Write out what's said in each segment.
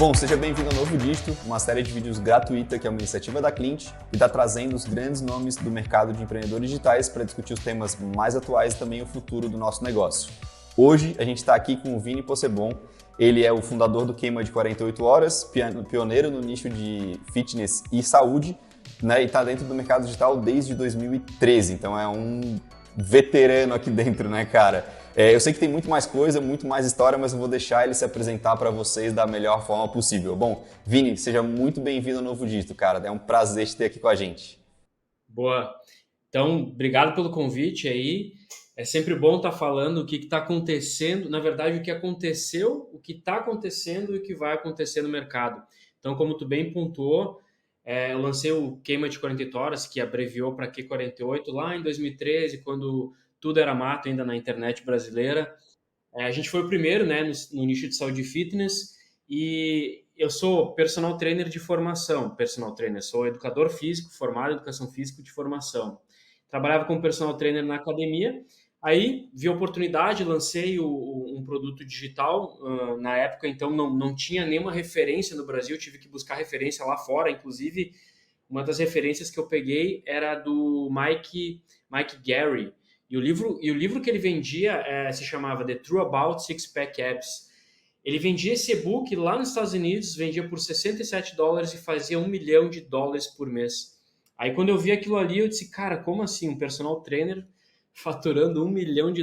Bom, seja bem-vindo ao Novo Dígito, uma série de vídeos gratuita que é uma iniciativa da Clint e está trazendo os grandes nomes do mercado de empreendedores digitais para discutir os temas mais atuais e também o futuro do nosso negócio. Hoje a gente está aqui com o Vini Possebon. Ele é o fundador do Queima de 48 Horas, pioneiro no nicho de fitness e saúde, né, e está dentro do mercado digital desde 2013, então é um veterano aqui dentro, né, cara? Eu sei que tem muito mais coisa, muito mais história, mas eu vou deixar ele se apresentar para vocês da melhor forma possível. Bom, Vini, seja muito bem-vindo ao Novo Dígito, cara. É um prazer te ter aqui com a gente. Boa. Então, obrigado pelo convite aí. É sempre bom estar falando o que está acontecendo, na verdade, o que aconteceu, o que está acontecendo e o que vai acontecer no mercado. Então, como tu bem pontuou, eu lancei o Queima de 48 Horas, que abreviou para Q48, lá em 2013, quando tudo era mato ainda na internet brasileira. A gente foi o primeiro, né, no nicho de saúde e fitness, e eu sou personal trainer de formação, personal trainer, sou educador físico, formado em educação física de formação. Trabalhava como personal trainer na academia, aí vi a oportunidade, lancei um produto digital, na época então não tinha nenhuma referência no Brasil, tive que buscar referência lá fora, inclusive uma das referências que eu peguei era do Mike Gary, e o livro que ele vendia se chamava The True About Six Pack Abs. Ele vendia esse e-book lá nos Estados Unidos, vendia por US$ 67 e fazia US$ 1 milhão por mês. Aí quando eu vi aquilo ali, eu disse, cara, como assim? Um personal trainer faturando US$ 1 milhão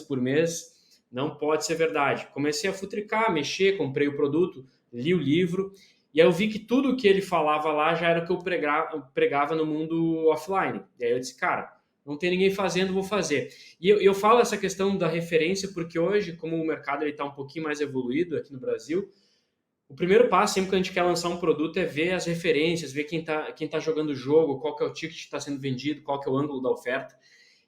por mês? Não pode ser verdade. Comecei a futricar, mexer, comprei o produto, li o livro, e aí eu vi que tudo o que ele falava lá já era o que eu pregava no mundo offline. E aí eu disse, cara, não tem ninguém fazendo, vou fazer. E eu falo essa questão da referência porque hoje, como o mercado está um pouquinho mais evoluído aqui no Brasil, o primeiro passo, sempre que a gente quer lançar um produto, é ver as referências, ver quem tá jogando o jogo, qual que é o ticket que está sendo vendido, qual que é o ângulo da oferta.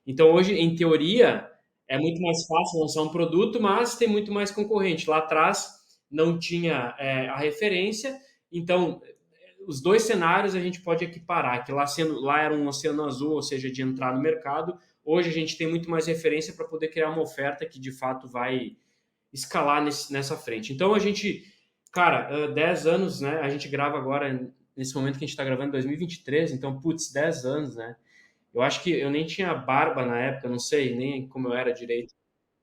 Então, hoje, em teoria, é muito mais fácil lançar um produto, mas tem muito mais concorrente. Lá atrás não tinha a referência, então os dois cenários a gente pode equiparar, que lá era um oceano azul, ou seja, de entrar no mercado. Hoje a gente tem muito mais referência para poder criar uma oferta que de fato vai escalar nessa frente. Então a gente, cara, 10 anos, né? A gente grava agora, nesse momento que a gente está gravando, em 2023, então, putz, 10 anos, né? Eu acho que eu nem tinha barba na época, não sei nem como eu era direito.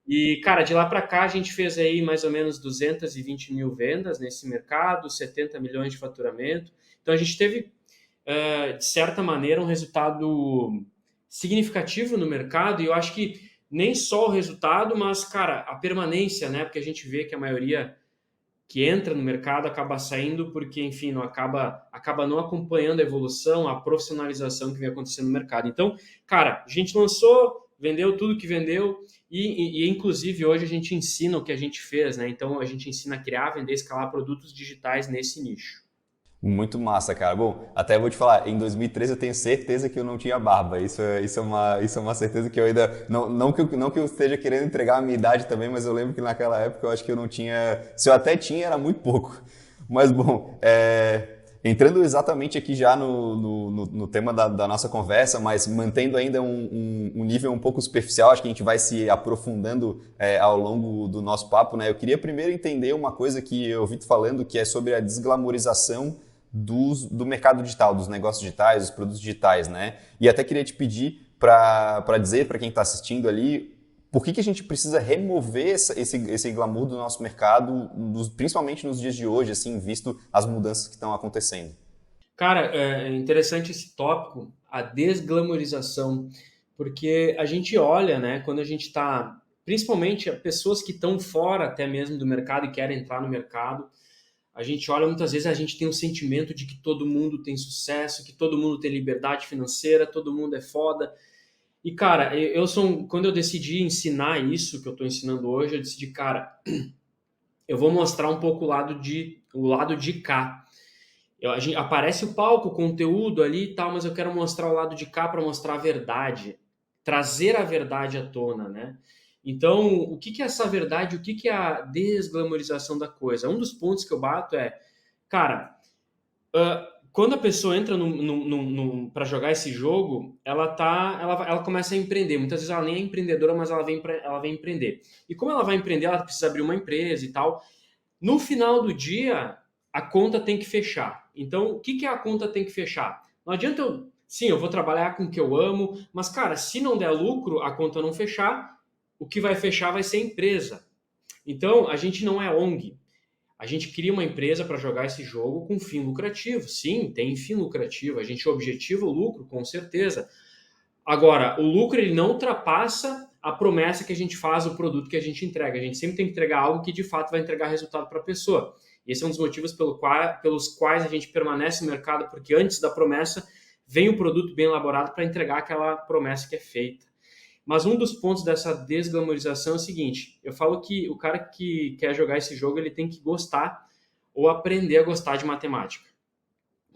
E, cara, de lá para cá a gente fez aí mais ou menos 220 mil vendas nesse mercado, 70 milhões de faturamento. Então a gente teve, de certa maneira, um resultado significativo no mercado e eu acho que nem só o resultado, mas, cara, a permanência, né? Porque a gente vê que a maioria que entra no mercado acaba saindo porque, enfim, não acaba não acompanhando a evolução, a profissionalização que vem acontecendo no mercado. Então, cara, a gente lançou, vendeu tudo que vendeu e inclusive, hoje a gente ensina o que a gente fez, né? Então, a gente ensina a criar, vender, escalar produtos digitais nesse nicho. Muito massa, cara. Bom, até vou te falar, em 2013 eu tenho certeza que eu não tinha barba. Isso é uma certeza que eu ainda. Não que eu esteja querendo entregar a minha idade também, mas eu lembro que naquela época eu acho que eu não tinha. Se eu até tinha, era muito pouco. Mas bom, entrando exatamente aqui já no tema da nossa conversa, mas mantendo ainda um nível um pouco superficial, acho que a gente vai se aprofundando ao longo do nosso papo, né? Eu queria primeiro entender uma coisa que eu ouvi tu falando, que é sobre a desglamorização do mercado digital, dos negócios digitais, dos produtos digitais, né? E até queria te pedir para dizer para quem está assistindo ali por que a gente precisa remover esse glamour do nosso mercado, principalmente nos dias de hoje, assim, visto as mudanças que estão acontecendo. Cara, é interessante esse tópico, a desglamorização, porque a gente olha, né, quando a gente está, principalmente pessoas que estão fora até mesmo do mercado e querem entrar no mercado, a gente olha muitas vezes, a gente tem um sentimento de que todo mundo tem sucesso, que todo mundo tem liberdade financeira, todo mundo é foda. E cara, quando eu decidi ensinar isso que eu estou ensinando hoje, eu decidi, cara, eu vou mostrar um pouco o lado de cá. Aparece o palco, o conteúdo ali e tal, mas eu quero mostrar o lado de cá para mostrar a verdade, trazer a verdade à tona, né? Então, o que que é essa verdade? O que que é a desglamorização da coisa? Um dos pontos que eu bato é, cara, quando a pessoa entra para jogar esse jogo, ela começa a empreender. Muitas vezes ela nem é empreendedora, mas ela vem empreender. E como ela vai empreender, ela precisa abrir uma empresa e tal. No final do dia, a conta tem que fechar. Então, o que é a conta tem que fechar? Não adianta eu... Sim, eu vou trabalhar com o que eu amo, mas, cara, se não der lucro, a conta não fechar, o que vai fechar vai ser a empresa. Então, a gente não é ONG. A gente cria uma empresa para jogar esse jogo com fim lucrativo. Sim, tem fim lucrativo. A gente objetiva o lucro, com certeza. Agora, o lucro ele não ultrapassa a promessa que a gente faz, o produto que a gente entrega. A gente sempre tem que entregar algo que de fato vai entregar resultado para a pessoa. Esse é um dos motivos pelos quais a gente permanece no mercado, porque antes da promessa vem o produto bem elaborado para entregar aquela promessa que é feita. Mas um dos pontos dessa desglamorização é o seguinte: eu falo que o cara que quer jogar esse jogo ele tem que gostar ou aprender a gostar de matemática.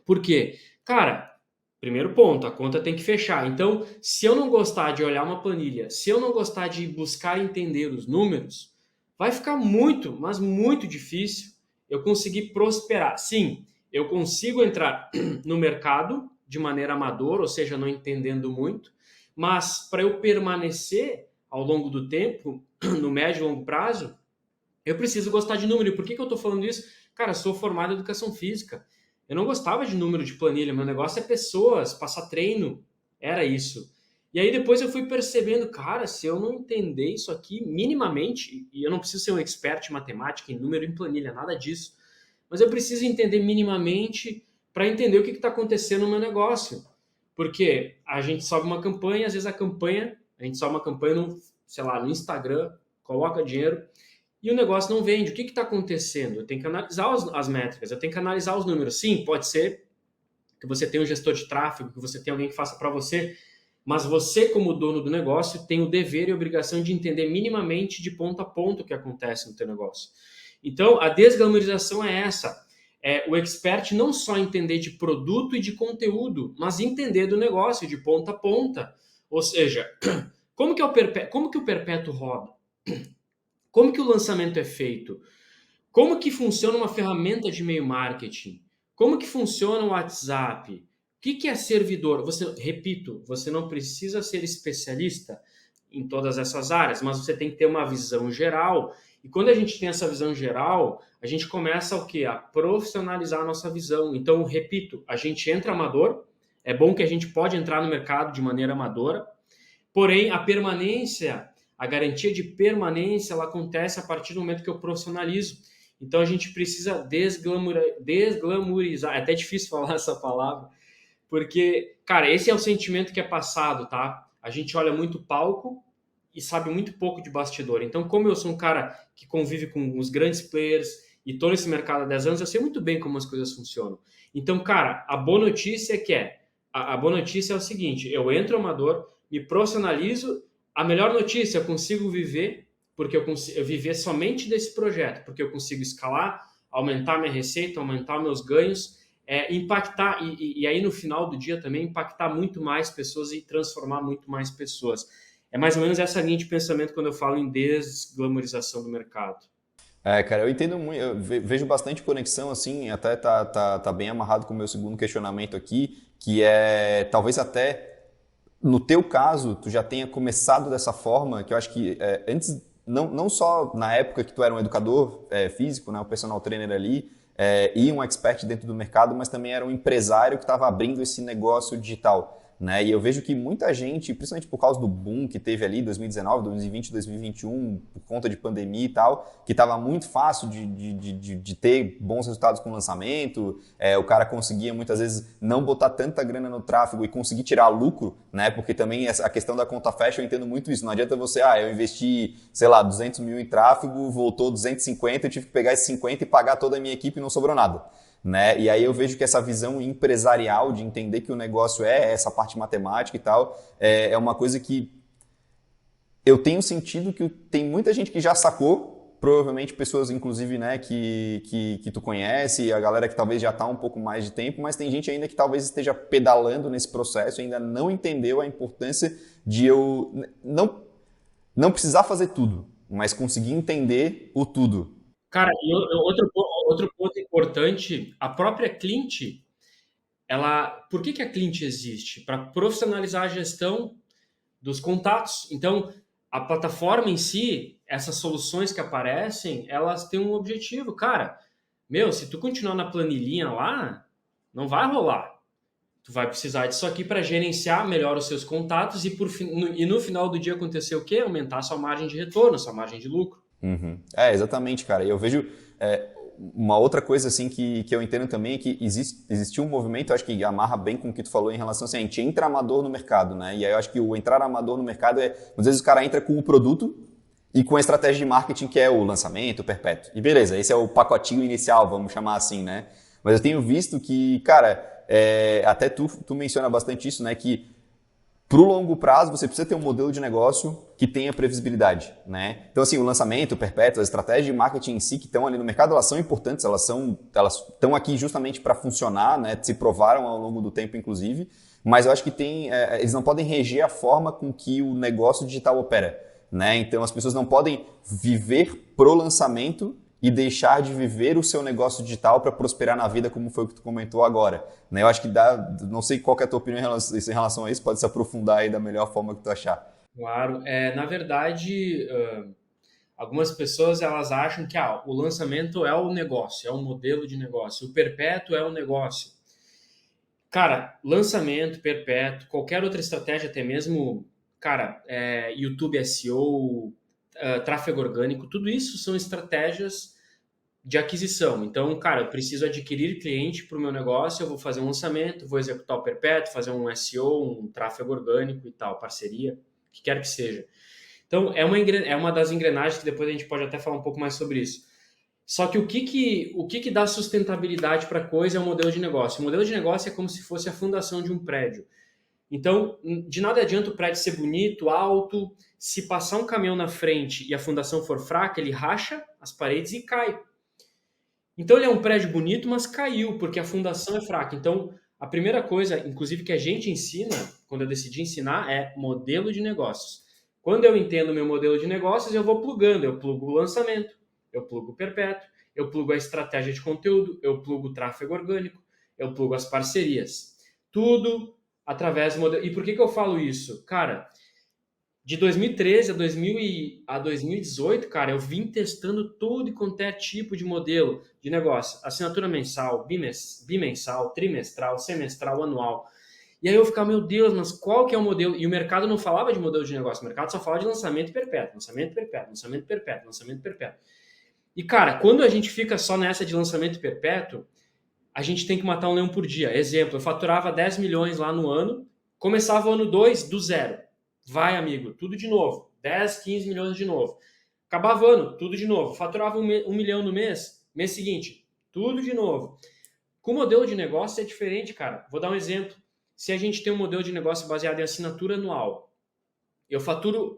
Por quê? Cara, primeiro ponto, a conta tem que fechar. Então, se eu não gostar de olhar uma planilha, se eu não gostar de buscar entender os números, vai ficar muito, mas muito difícil eu conseguir prosperar. Sim, eu consigo entrar no mercado de maneira amadora, ou seja, não entendendo muito, mas para eu permanecer ao longo do tempo, no médio e longo prazo, eu preciso gostar de número. E por que eu estou falando isso? Cara, eu sou formado em educação física. Eu não gostava de número de planilha, meu negócio é pessoas, passar treino, era isso. E aí depois eu fui percebendo, cara, se eu não entender isso aqui minimamente, e eu não preciso ser um expert em matemática, em número, em planilha, nada disso, mas eu preciso entender minimamente para entender o que está acontecendo no meu negócio. Porque a gente sobe uma campanha, às vezes a gente sobe uma campanha no, sei lá, no Instagram, coloca dinheiro, e o negócio não vende. O que está acontecendo? Eu tenho que analisar as métricas, eu tenho que analisar os números. Sim, pode ser que você tenha um gestor de tráfego, que você tenha alguém que faça para você, mas você, como dono do negócio, tem o dever e a obrigação de entender minimamente de ponto a ponto o que acontece no teu negócio. Então, a desglamorização é essa. É o expert não só entender de produto e de conteúdo, mas entender do negócio de ponta a ponta. Ou seja, como que o perpétuo roda? Como que o lançamento é feito? Como que funciona uma ferramenta de e-mail marketing? Como que funciona o WhatsApp? O que é servidor? Repito, você não precisa ser especialista em todas essas áreas, mas você tem que ter uma visão geral. E quando a gente tem essa visão geral, a gente começa o quê? A profissionalizar a nossa visão. Então, repito, a gente entra amador, é bom que a gente pode entrar no mercado de maneira amadora, porém, a permanência, a garantia de permanência, ela acontece a partir do momento que eu profissionalizo. Então, a gente precisa desglamorizar. É até difícil falar essa palavra, porque, cara, esse é o sentimento que é passado, tá? A gente olha muito palco e sabe muito pouco de bastidor. Então, como eu sou um cara que convive com os grandes players e tô nesse mercado há 10 anos, eu sei muito bem como as coisas funcionam. Então, cara, a boa notícia é que a boa notícia é o seguinte: eu entro amador, me profissionalizo. A melhor notícia, eu consigo viver, porque eu consigo viver somente desse projeto, porque eu consigo escalar, aumentar minha receita, aumentar meus ganhos, impactar, e aí no final do dia também impactar muito mais pessoas e transformar muito mais pessoas. É mais ou menos essa linha de pensamento quando eu falo em desglamorização do mercado. É, cara, eu entendo muito, eu vejo bastante conexão, assim, até tá bem amarrado com o meu segundo questionamento aqui, que é, talvez até, no teu caso, tu já tenha começado dessa forma, que eu acho que antes, não só na época que tu era um educador físico, né, um personal trainer ali, e um expert dentro do mercado, mas também era um empresário que estava abrindo esse negócio digital. Né? E eu vejo que muita gente, principalmente por causa do boom que teve ali 2019, 2020, 2021, por conta de pandemia e tal, que estava muito fácil de ter bons resultados com o lançamento, o cara conseguia muitas vezes não botar tanta grana no tráfego e conseguir tirar lucro, né? Porque também a questão da conta fecha, eu entendo muito isso. Não adianta você, eu investi, sei lá, 200 mil em tráfego, voltou 250, eu tive que pegar esses 50 e pagar toda a minha equipe e não sobrou nada. Né? E aí eu vejo que essa visão empresarial de entender que o negócio é essa parte matemática e tal, é uma coisa que eu tenho sentido que tem muita gente que já sacou, provavelmente pessoas inclusive, né, que tu conhece, a galera que talvez já está um pouco mais de tempo, mas tem gente ainda que talvez esteja pedalando nesse processo e ainda não entendeu a importância de eu não precisar fazer tudo, mas conseguir entender o tudo. Cara, e outro ponto importante, a própria Clint, por que a Clint existe? Para profissionalizar a gestão dos contatos. Então, a plataforma em si, essas soluções que aparecem, elas têm um objetivo, cara. meu, se tu continuar na planilhinha lá, não vai rolar. Tu vai precisar disso aqui para gerenciar melhor os seus contatos e no final do dia acontecer o quê? Aumentar a sua margem de retorno, a sua margem de lucro. Uhum. Exatamente, cara. E eu vejo uma outra coisa assim que eu entendo também é que existiu um movimento, eu acho que amarra bem com o que tu falou em relação assim, a gente entra amador no mercado, né? E aí eu acho que o entrar amador no mercado às vezes o cara entra com o produto e com a estratégia de marketing que é o lançamento, o perpétuo. E beleza, esse é o pacotinho inicial, vamos chamar assim, né? Mas eu tenho visto que, cara, até tu menciona bastante isso, né? Que para o longo prazo, você precisa ter um modelo de negócio que tenha previsibilidade, né? Então, assim, o lançamento, o perpétuo, as estratégias de marketing em si que estão ali no mercado, elas são importantes, elas estão aqui justamente para funcionar, né? Se provaram ao longo do tempo, inclusive, mas eu acho que eles não podem reger a forma com que o negócio digital opera, né? Então, as pessoas não podem viver pro lançamento e deixar de viver o seu negócio digital para prosperar na vida, como foi o que tu comentou agora. Né? Eu acho que não sei qual que é a tua opinião em relação a isso, pode se aprofundar aí da melhor forma que tu achar. Claro, na verdade, algumas pessoas elas acham que o lançamento é o negócio, é o modelo de negócio, o perpétuo é o negócio. Cara, lançamento, perpétuo, qualquer outra estratégia, até mesmo, cara, YouTube SEO, tráfego orgânico, tudo isso são estratégias de aquisição. Então, cara, eu preciso adquirir cliente para o meu negócio, eu vou fazer um lançamento, vou executar o perpétuo, fazer um SEO, um tráfego orgânico e tal, parceria, o que quer que seja. Então, é uma das engrenagens que depois a gente pode até falar um pouco mais sobre isso. Só que o que dá sustentabilidade para a coisa é o modelo de negócio. O modelo de negócio é como se fosse a fundação de um prédio. Então, de nada adianta o prédio ser bonito, alto, se passar um caminhão na frente e a fundação for fraca, ele racha as paredes e cai. Então ele é um prédio bonito, mas caiu, porque a fundação é fraca. Então, a primeira coisa, inclusive, que a gente ensina, quando eu decidi ensinar, é modelo de negócios. Quando eu entendo o meu modelo de negócios, eu vou plugando. Eu plugo o lançamento, eu plugo o perpétuo, eu plugo a estratégia de conteúdo, eu plugo o tráfego orgânico, eu plugo as parcerias. Tudo através do modelo. E por que eu falo isso? Cara, de 2013 a 2018, cara, eu vim testando tudo e quanto é tipo de modelo de negócio. Assinatura mensal, bimensal, trimestral, semestral, anual. E aí eu ficava, meu Deus, mas qual que é o modelo? E o mercado não falava de modelo de negócio, o mercado só falava de lançamento perpétuo, lançamento perpétuo, lançamento perpétuo, lançamento perpétuo. E, cara, quando a gente fica só nessa de lançamento perpétuo, a gente tem que matar um leão por dia. Exemplo, eu faturava 10 milhões lá no ano, começava o ano 2 do zero. Vai, amigo, tudo de novo. 10, 15 milhões de novo. Acabava o ano, tudo de novo. Faturava 1 milhão no mês seguinte, tudo de novo. Com o modelo de negócio é diferente, cara. Vou dar um exemplo. Se a gente tem um modelo de negócio baseado em assinatura anual,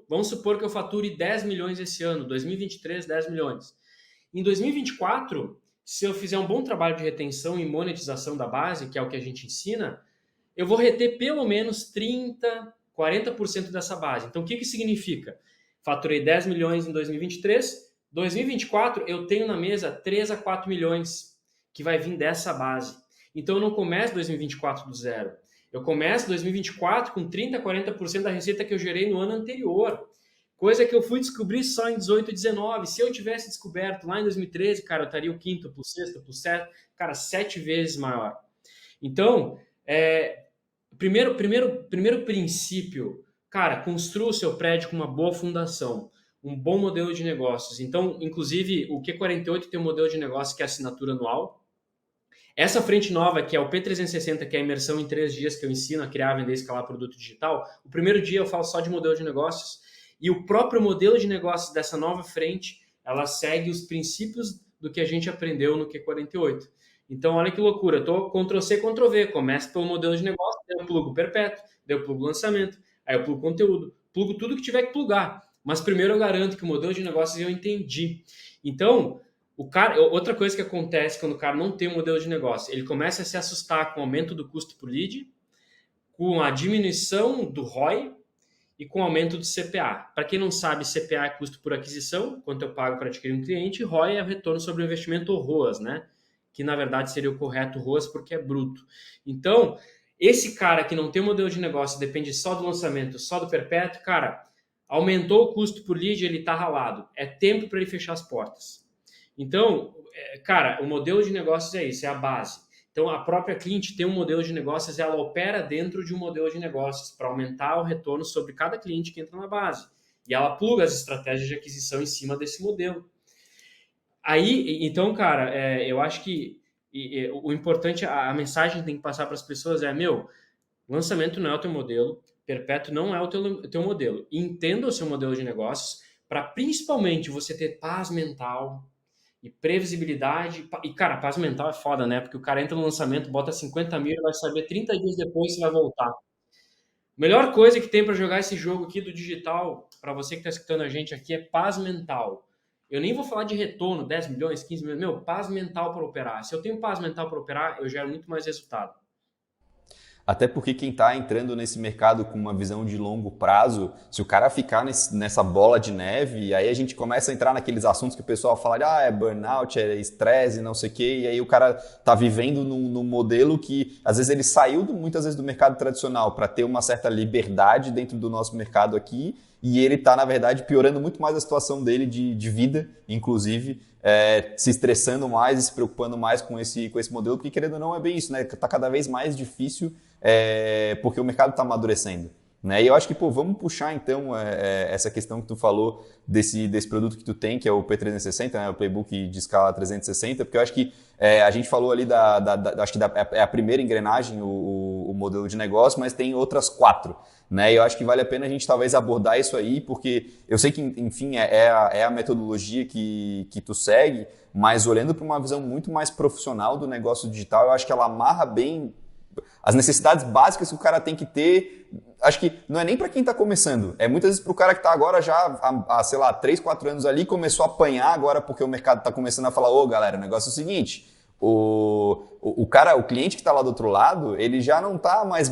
vamos supor que eu fature 10 milhões esse ano, 2023, 10 milhões. Em 2024, se eu fizer um bom trabalho de retenção e monetização da base, que é o que a gente ensina, eu vou reter pelo menos 30, 40% dessa base. Então, o que significa? Faturei 10 milhões em 2023, 2024 eu tenho na mesa 3 a 4 milhões que vai vir dessa base. Então, eu não começo 2024 do zero. Eu começo 2024 com 30, 40% da receita que eu gerei no ano anterior. Coisa que eu fui descobrir só em 18, 19. Se eu tivesse descoberto lá em 2013, cara, eu estaria o quinto, pro sexto, pro sétimo, cara, 7 vezes maior. Então, primeiro princípio, cara, construa o seu prédio com uma boa fundação, um bom modelo de negócios. Então, inclusive, o Q48 tem um modelo de negócio que é assinatura anual. Essa frente nova, que é o P360, que é a imersão em 3 dias que eu ensino a criar, vender e escalar produto digital, o primeiro dia eu falo só de modelo de negócios e o próprio modelo de negócios dessa nova frente, ela segue os princípios do que a gente aprendeu no Q48. Então, olha que loucura, eu tô Ctrl+C, Ctrl+V, começo pelo modelo de negócio, daí eu plugo perpétuo, daí eu plugo lançamento, aí eu plugo conteúdo, plugo tudo que tiver que plugar, mas primeiro eu garanto que o modelo de negócios eu entendi. Então, outra coisa que acontece quando o cara não tem um modelo de negócio, ele começa a se assustar com o aumento do custo por lead, com a diminuição do ROI e com o aumento do CPA. Para quem não sabe, CPA é custo por aquisição, quanto eu pago para adquirir um cliente, e ROI é o retorno sobre o investimento, ou ROAS, né? Que na verdade seria o correto ROAS porque é bruto. Então, esse cara que não tem um modelo de negócio, depende só do lançamento, só do perpétuo, cara, aumentou o custo por lead, ele está ralado. É tempo para ele fechar as portas. Então, cara, o modelo de negócios é isso, é a base. Então, a própria cliente tem um modelo de negócios e ela opera dentro de um modelo de negócios para aumentar o retorno sobre cada cliente que entra na base. E ela pluga as estratégias de aquisição em cima desse modelo. Aí, então, cara, eu acho que o importante, a mensagem que tem que passar para as pessoas é, meu, lançamento não é o teu modelo, perpétuo não é o teu modelo. Entenda o seu modelo de negócios para principalmente você ter paz mental e previsibilidade. E, cara, paz mental é foda, né? Porque o cara entra no lançamento, bota 50 mil e vai saber 30 dias depois se vai voltar. Melhor coisa que tem para jogar esse jogo aqui do digital, para você que está escutando a gente aqui, é paz mental. Eu nem vou falar de retorno, 10 milhões, 15 milhões. Meu, paz mental para operar. Se eu tenho paz mental para operar, eu gero muito mais resultado. Até porque quem está entrando nesse mercado com uma visão de longo prazo, se o cara ficar nessa bola de neve, aí a gente começa a entrar naqueles assuntos que o pessoal fala de é burnout, é estresse, não sei o quê, e aí o cara tá vivendo num modelo que às vezes ele saiu muitas vezes do mercado tradicional para ter uma certa liberdade dentro do nosso mercado aqui, e ele está, na verdade, piorando muito mais a situação dele de vida, inclusive, se estressando mais e se preocupando mais com esse modelo, porque querendo ou não é bem isso, né? Tá cada vez mais difícil porque o mercado está amadurecendo. Né? E eu acho que, vamos puxar então essa questão que tu falou desse produto que tu tem, que é o P360, né? O Playbook de escala 360, porque eu acho que a gente falou ali acho que é a primeira engrenagem, o modelo de negócio, mas tem outras 4. Né? E eu acho que vale a pena a gente talvez abordar isso aí, porque eu sei que, enfim, é a metodologia que tu segue, mas olhando para uma visão muito mais profissional do negócio digital, eu acho que ela amarra bem as necessidades básicas que o cara tem que ter. Acho que não é nem para quem está começando, é muitas vezes para o cara que está agora já há, sei lá, 3, 4 anos ali, começou a apanhar agora porque o mercado está começando a falar, galera, o negócio é o seguinte, o cliente que está lá do outro lado, ele já não está mais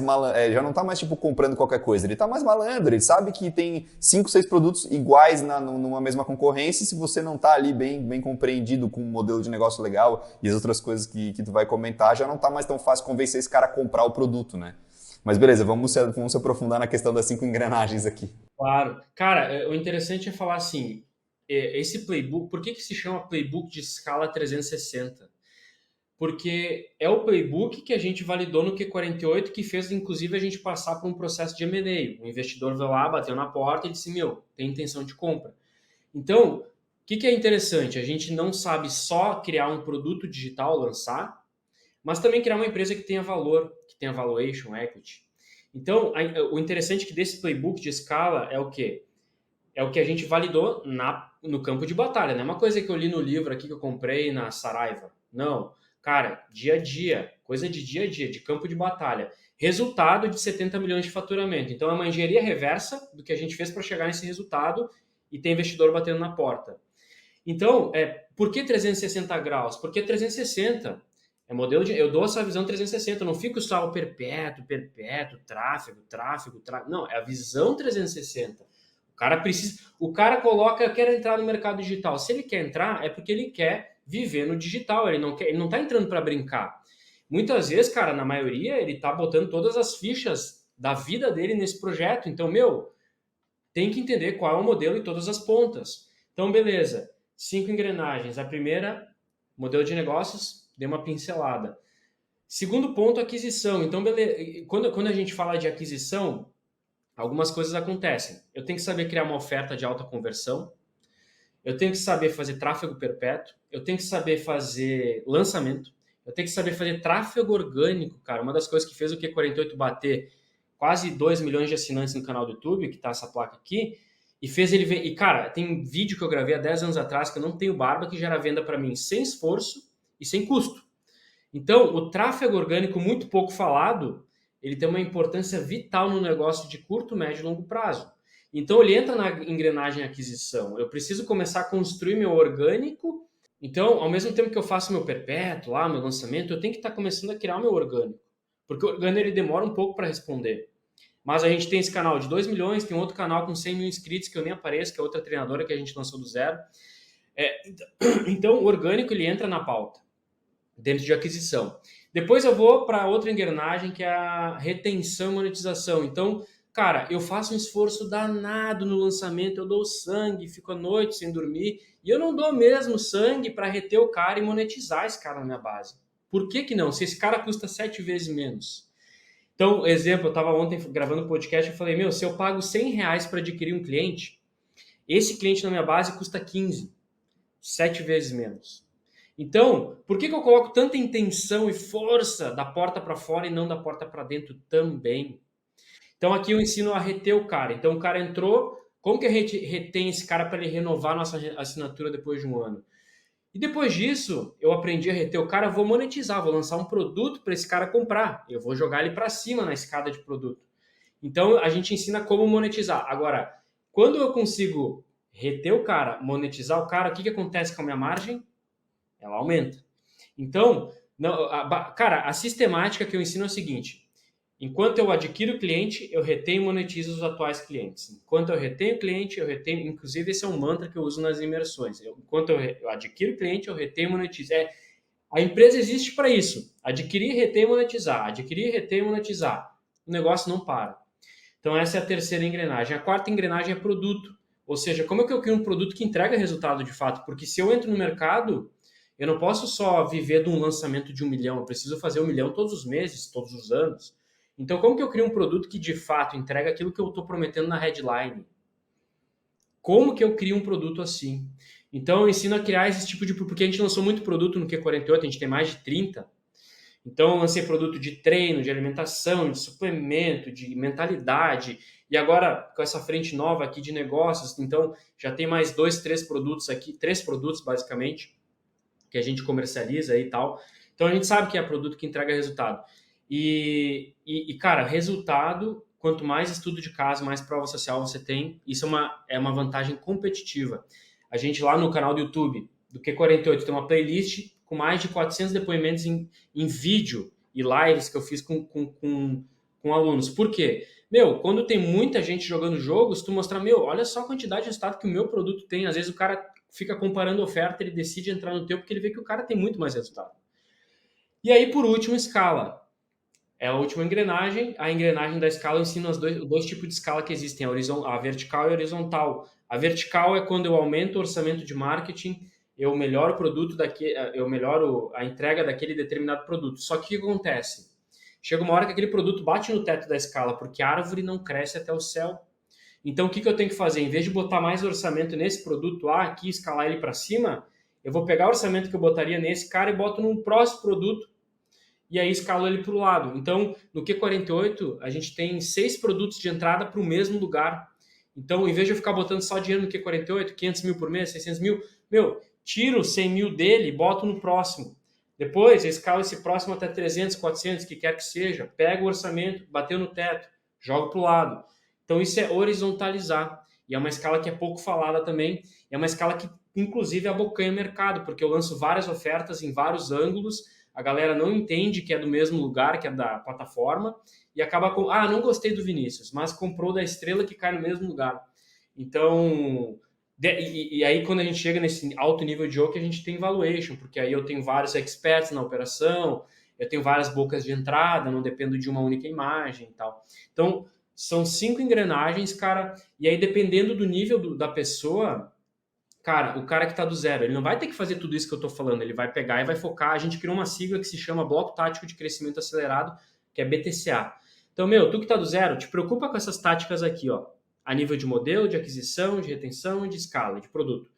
já não tá mais tipo comprando qualquer coisa, ele está mais malandro, ele sabe que tem 5, 6 produtos iguais numa mesma concorrência, e se você não está ali bem compreendido com um modelo de negócio legal e as outras coisas que tu vai comentar, já não está mais tão fácil convencer esse cara a comprar o produto, né? Mas beleza, vamos se aprofundar na questão das 5 engrenagens aqui. Claro. Cara, o interessante é falar assim, esse playbook, por que se chama playbook de escala 360? Porque é o playbook que a gente validou no Q48, que fez, inclusive, a gente passar por um processo de M&A. O investidor veio lá, bateu na porta e disse, tem intenção de compra. Então, o que é interessante? A gente não sabe só criar um produto digital, lançar, mas também criar uma empresa que tenha valor, que tenha valuation, equity. Então, o interessante é que desse playbook de escala é o quê? É o que a gente validou no campo de batalha. Não é uma coisa que eu li no livro aqui que eu comprei na Saraiva. Não. Cara, dia a dia, coisa de dia a dia, de campo de batalha. Resultado de 70 milhões de faturamento. Então é uma engenharia reversa do que a gente fez para chegar nesse resultado e ter investidor batendo na porta. Então, por que 360 graus? Porque 360 é modelo de. Eu dou essa visão 360, eu não fico só o perpétuo, tráfego. Não, é a visão 360. O cara precisa. O cara coloca, eu quero entrar no mercado digital. Se ele quer entrar, é porque ele quer viver no digital. Ele não está entrando para brincar. Muitas vezes, cara, na maioria, ele está botando todas as fichas da vida dele nesse projeto. Então, tem que entender qual é o modelo e todas as pontas. Então, beleza. 5 engrenagens. A primeira, modelo de negócios, dei uma pincelada. Segundo ponto, aquisição. Então, beleza. Quando a gente fala de aquisição, algumas coisas acontecem. Eu tenho que saber criar uma oferta de alta conversão. Eu tenho que saber fazer tráfego perpétuo. Eu tenho que saber fazer lançamento. Eu tenho que saber fazer tráfego orgânico, cara. Uma das coisas que fez o Q48 bater quase 2 milhões de assinantes no canal do YouTube, que tá essa placa aqui, e fez ele ver. E, cara, tem vídeo que eu gravei há 10 anos atrás, que eu não tenho barba, que gera venda para mim sem esforço e sem custo. Então, o tráfego orgânico, muito pouco falado, ele tem uma importância vital no negócio de curto, médio e longo prazo. Então, ele entra na engrenagem aquisição. Eu preciso começar a construir meu orgânico. Então, ao mesmo tempo que eu faço meu perpétuo, lá, meu lançamento, eu tenho que estar começando a criar o meu orgânico. Porque o orgânico ele demora um pouco para responder. Mas a gente tem esse canal de 2 milhões, tem outro canal com 100 mil inscritos que eu nem apareço, que é outra treinadora que a gente lançou do zero. Então, o orgânico ele entra na pauta, dentro de aquisição. Depois eu vou para outra engrenagem, que é a retenção e monetização. Então, Cara, eu faço um esforço danado no lançamento, eu dou sangue, fico a noite sem dormir, e eu não dou mesmo sangue para reter o cara e monetizar esse cara na minha base. Por que que não? Se esse cara custa 7 vezes menos. Então, exemplo, eu estava ontem gravando um podcast, eu falei, meu, se eu pago R$ 100 para adquirir um cliente, esse cliente na minha base custa 15, 7 vezes menos. Então, por que que eu coloco tanta intenção e força da porta para fora e não da porta para dentro também? Então aqui eu ensino a reter o cara. Então o cara entrou, como que a gente retém esse cara para ele renovar nossa assinatura depois de um ano? E depois disso, eu aprendi a reter o cara, eu vou monetizar, vou lançar um produto para esse cara comprar. Eu vou jogar ele para cima na escada de produto. Então a gente ensina como monetizar. Agora, quando eu consigo reter o cara, monetizar o cara, o que que acontece com a minha margem? Ela aumenta. Então, não, cara, a sistemática que eu ensino é o seguinte: enquanto eu adquiro o cliente, eu retenho e monetizo os atuais clientes. Enquanto eu retenho o cliente, eu retenho. Inclusive, esse é um mantra que eu uso nas imersões. Enquanto eu adquiro o cliente, eu retenho e monetizo. A empresa existe para isso: adquirir, reter e monetizar. Adquirir, reter e monetizar. O negócio não para. Então, essa é a terceira engrenagem. A quarta engrenagem é produto. Ou seja, como é que eu crio um produto que entrega resultado de fato? Porque se eu entro no mercado, eu não posso só viver de um lançamento de 1 milhão. Eu preciso fazer 1 milhão todos os meses, todos os anos. Então, como que eu crio um produto que de fato entrega aquilo que eu estou prometendo na headline? Como que eu crio um produto assim? Então, eu ensino a criar esse tipo de... Porque a gente lançou muito produto no Q48, a gente tem mais de 30. Então, eu lancei produto de treino, de alimentação, de suplemento, de mentalidade. E agora, com essa frente nova aqui de negócios, então, já tem mais 2, 3 produtos aqui, 3 produtos basicamente, que a gente comercializa e tal. Então, a gente sabe que é produto que entrega resultado. Cara, resultado, quanto mais estudo de caso, mais prova social você tem, isso é uma vantagem competitiva. A gente lá no canal do YouTube do Q48 tem uma playlist com mais de 400 depoimentos em vídeo e lives que eu fiz com alunos. Por quê? Meu, quando tem muita gente jogando jogos, tu mostrar, meu, olha só a quantidade de resultado que o meu produto tem. Às vezes o cara fica comparando oferta, ele decide entrar no teu porque ele vê que o cara tem muito mais resultado. E aí, por último, escala. É a última engrenagem. A engrenagem da escala ensina os dois tipos de escala que existem, a vertical e a horizontal. A vertical é quando eu aumento o orçamento de marketing, eu melhoro o produto eu melhoro a entrega daquele determinado produto. Só que o que acontece? Chega uma hora que aquele produto bate no teto da escala, porque a árvore não cresce até o céu. Então, o que eu tenho que fazer? Em vez de botar mais orçamento nesse produto A aqui, escalar ele para cima, eu vou pegar o orçamento que eu botaria nesse cara e boto num próximo produto e aí escalo ele para o lado. Então, no Q48, a gente tem 6 produtos de entrada para o mesmo lugar. Então, em vez de eu ficar botando só dinheiro no Q48, 500 mil por mês, 600 mil, meu, tiro 100 mil dele e boto no próximo. Depois, eu escalo esse próximo até 300, 400, que quer que seja. Pego o orçamento, bateu no teto, jogo para o lado. Então, isso é horizontalizar. E é uma escala que é pouco falada também. É uma escala que, inclusive, abocanha o mercado, porque eu lanço várias ofertas em vários ângulos, a galera não entende que é do mesmo lugar, que é da plataforma, e acaba com, não gostei do Vinícius, mas comprou da estrela que cai no mesmo lugar. Então, e aí quando a gente chega nesse alto nível de jogo, que a gente tem valuation, porque aí eu tenho vários experts na operação, eu tenho várias bocas de entrada, não dependo de uma única imagem e tal. Então, são 5 engrenagens, cara, e aí dependendo do nível da pessoa, cara, o cara que está do zero, ele não vai ter que fazer tudo isso que eu estou falando, ele vai pegar e vai focar. A gente criou uma sigla que se chama Bloco Tático de Crescimento Acelerado, que é BTCA. Então, meu, tu que está do zero, te preocupa com essas táticas aqui, ó, a nível de modelo, de aquisição, de retenção e de escala, de produto.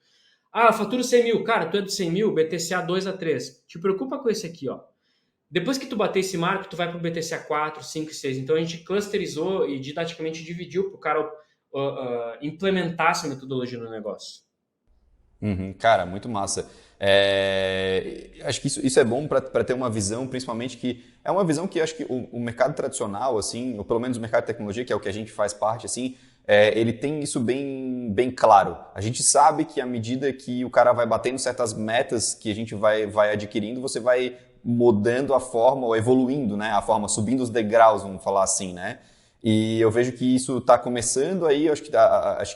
Faturo 100 mil, cara, tu é do 100 mil, BTCA 2 a 3. Te preocupa com esse aqui, ó. Depois que tu bater esse marco, tu vai para o BTCA 4, 5 e 6. Então, a gente clusterizou e didaticamente dividiu para o cara implementar essa metodologia no negócio. Uhum, cara, muito massa. Acho que isso é bom para ter uma visão, principalmente que é uma visão que acho que o mercado tradicional, assim, ou pelo menos o mercado de tecnologia, que é o que a gente faz parte, assim, ele tem isso bem, bem claro. A gente sabe que à medida que o cara vai batendo certas metas que a gente vai adquirindo, você vai mudando a forma, ou evoluindo, né, a forma, subindo os degraus, vamos falar assim, né? E eu vejo que isso está começando aí, eu acho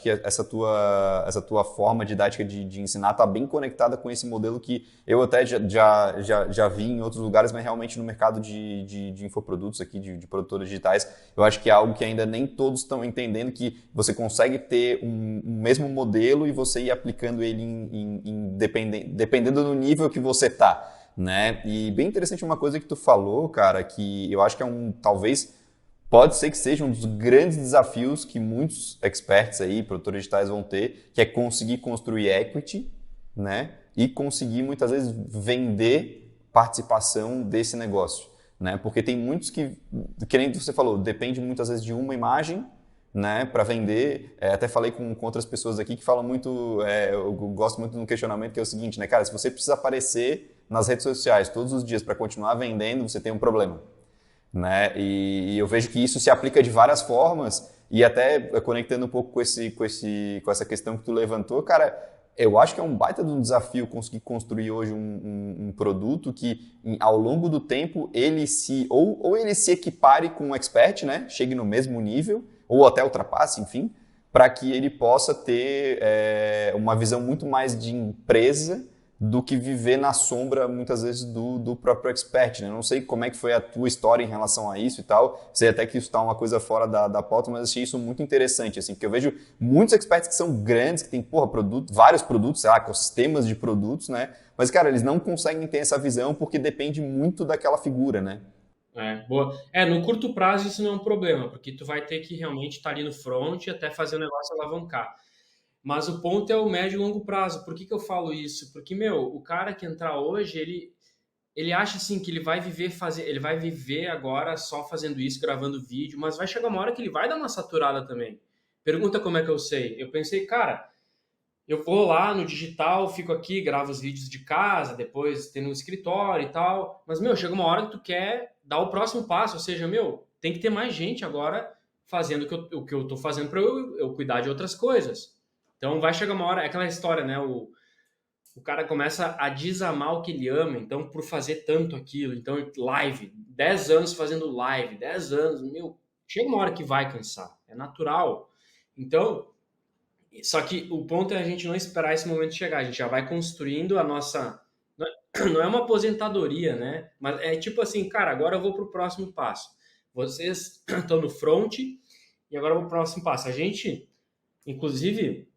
que essa tua forma didática de ensinar está bem conectada com esse modelo que eu até já vi em outros lugares, mas realmente no mercado de infoprodutos aqui, de produtoras digitais, eu acho que é algo que ainda nem todos estão entendendo, que você consegue ter um mesmo modelo e você ir aplicando ele dependendo do nível que você está, né? E bem interessante uma coisa que tu falou, cara, que eu acho que é talvez pode ser que seja um dos grandes desafios que muitos experts aí, produtores digitais vão ter, que é conseguir construir equity, né? E conseguir muitas vezes vender participação desse negócio, né? Porque tem muitos que nem você falou, depende muitas vezes de uma imagem, né, para vender. Até falei com outras pessoas aqui que falam muito, eu gosto muito do questionamento que é o seguinte, né, cara, se você precisa aparecer nas redes sociais todos os dias para continuar vendendo, você tem um problema, né? E eu vejo que isso se aplica de várias formas e até conectando um pouco com essa questão que tu levantou, cara, eu acho que é um baita de um desafio conseguir construir hoje um produto que ao longo do tempo ele ou ele se equipare com um expert, né? Chegue no mesmo nível ou até ultrapasse, enfim, para que ele possa ter uma visão muito mais de empresa do que viver na sombra, muitas vezes, do próprio expert, né? Não sei como é que foi a tua história em relação a isso e tal, sei até que isso está uma coisa fora da pauta, mas achei isso muito interessante, assim, porque eu vejo muitos experts que são grandes, que têm, vários produtos, sei lá, ecossistemas de produtos, né? Mas, cara, eles não conseguem ter essa visão porque depende muito daquela figura, né? Boa. No curto prazo isso não é um problema, porque tu vai ter que realmente estar ali no front até fazer o negócio alavancar. Mas o ponto é o médio e longo prazo. Por que que eu falo isso? Porque, meu, o cara que entrar hoje, ele acha assim que ele vai viver agora só fazendo isso, gravando vídeo, mas vai chegar uma hora que ele vai dar uma saturada também. Pergunta como é que eu sei. Eu pensei, cara, eu vou lá no digital, fico aqui, gravo os vídeos de casa, depois tem no escritório e tal. Mas, meu, chega uma hora que tu quer dar o próximo passo, ou seja, meu, tem que ter mais gente agora fazendo o que eu tô fazendo para eu cuidar de outras coisas. Então vai chegar uma hora, é aquela história, né? O cara começa a desamar o que ele ama, então, por fazer tanto aquilo. Então, live, 10 anos fazendo live, 10 anos, meu, chega uma hora que vai cansar, é natural. Então, só que o ponto é a gente não esperar esse momento chegar, a gente já vai construindo a nossa. Não é uma aposentadoria, né? Mas é tipo assim, cara, agora eu vou pro próximo passo. Vocês estão no front e agora eu vou pro próximo passo. A gente, inclusive,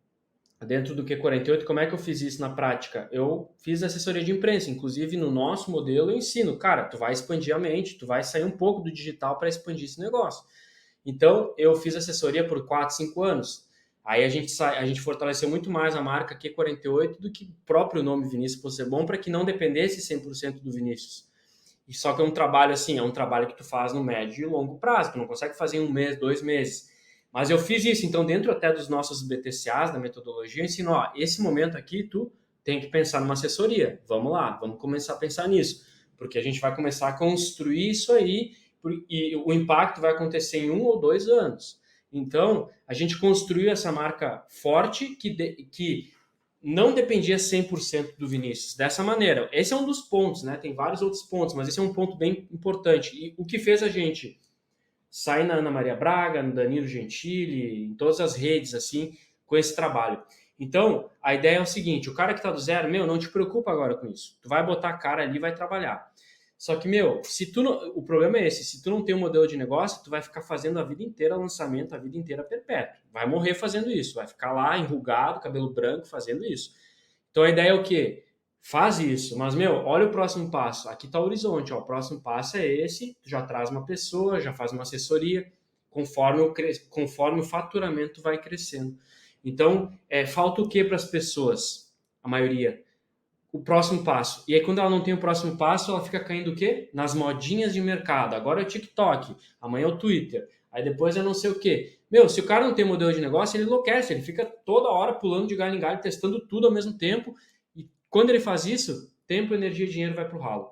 dentro do Q48, como é que eu fiz isso na prática? Eu fiz assessoria de imprensa, inclusive no nosso modelo eu ensino, cara, tu vai expandir a mente, tu vai sair um pouco do digital para expandir esse negócio. Então, eu fiz assessoria por 4, 5 anos. Aí a gente fortaleceu muito mais a marca Q48 do que o próprio nome Vinícius Possebon, para que não dependesse 100% do Vinícius. E só que é um trabalho assim, é um trabalho que tu faz no médio e longo prazo, tu não consegue fazer em 1 mês, 2 meses. Mas eu fiz isso, então dentro até dos nossos BTCAs, da metodologia, eu ensino, ó, esse momento aqui tu tem que pensar numa assessoria. Vamos lá, vamos começar a pensar nisso. Porque a gente vai começar a construir isso aí e o impacto vai acontecer em 1 ou 2 anos. Então, a gente construiu essa marca forte que não dependia 100% do Vinícius. Dessa maneira, esse é um dos pontos, né? Tem vários outros pontos, mas esse é um ponto bem importante. E o que fez a gente sair na Ana Maria Braga, no Danilo Gentili, em todas as redes, assim, com esse trabalho. Então, a ideia é o seguinte, o cara que está do zero, meu, não te preocupa agora com isso. Tu vai botar a cara ali e vai trabalhar. Só que, meu, se tu não, o problema é esse, se tu não tem um modelo de negócio, tu vai ficar fazendo a vida inteira lançamento, a vida inteira perpétuo. Vai morrer fazendo isso, vai ficar lá enrugado, cabelo branco, fazendo isso. Então a ideia é o quê? Faz isso, mas, meu, olha o próximo passo. Aqui está o horizonte, ó. O próximo passo é esse, tu já traz uma pessoa, já faz uma assessoria, conforme o faturamento vai crescendo. Então, falta o que para as pessoas? A maioria o próximo passo. E aí, quando ela não tem o próximo passo, ela fica caindo o quê? Nas modinhas de mercado. Agora é o TikTok, amanhã é o Twitter, aí depois é não sei o quê. Meu, se o cara não tem modelo de negócio, ele enlouquece, ele fica toda hora pulando de galho em galho, testando tudo ao mesmo tempo. E quando ele faz isso, tempo, energia e dinheiro vai pro ralo.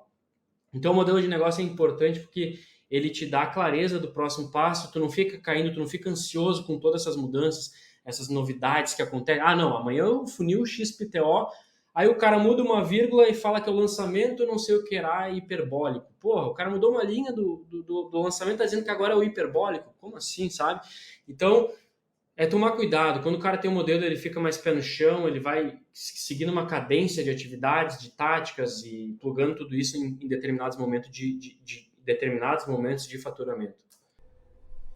Então, o modelo de negócio é importante porque ele te dá a clareza do próximo passo, tu não fica caindo, tu não fica ansioso com todas essas mudanças, essas novidades que acontecem. Ah, não, amanhã o funil XPTO Aí o cara muda uma vírgula e fala que é o lançamento não sei o que era hiperbólico. Porra, o cara mudou uma linha do lançamento, tá dizendo que agora é o hiperbólico. Como assim, sabe? Então, é tomar cuidado. Quando o cara tem um modelo, ele fica mais pé no chão, ele vai seguindo uma cadência de atividades, de táticas e plugando tudo isso em determinados momentos de determinados momentos de faturamento.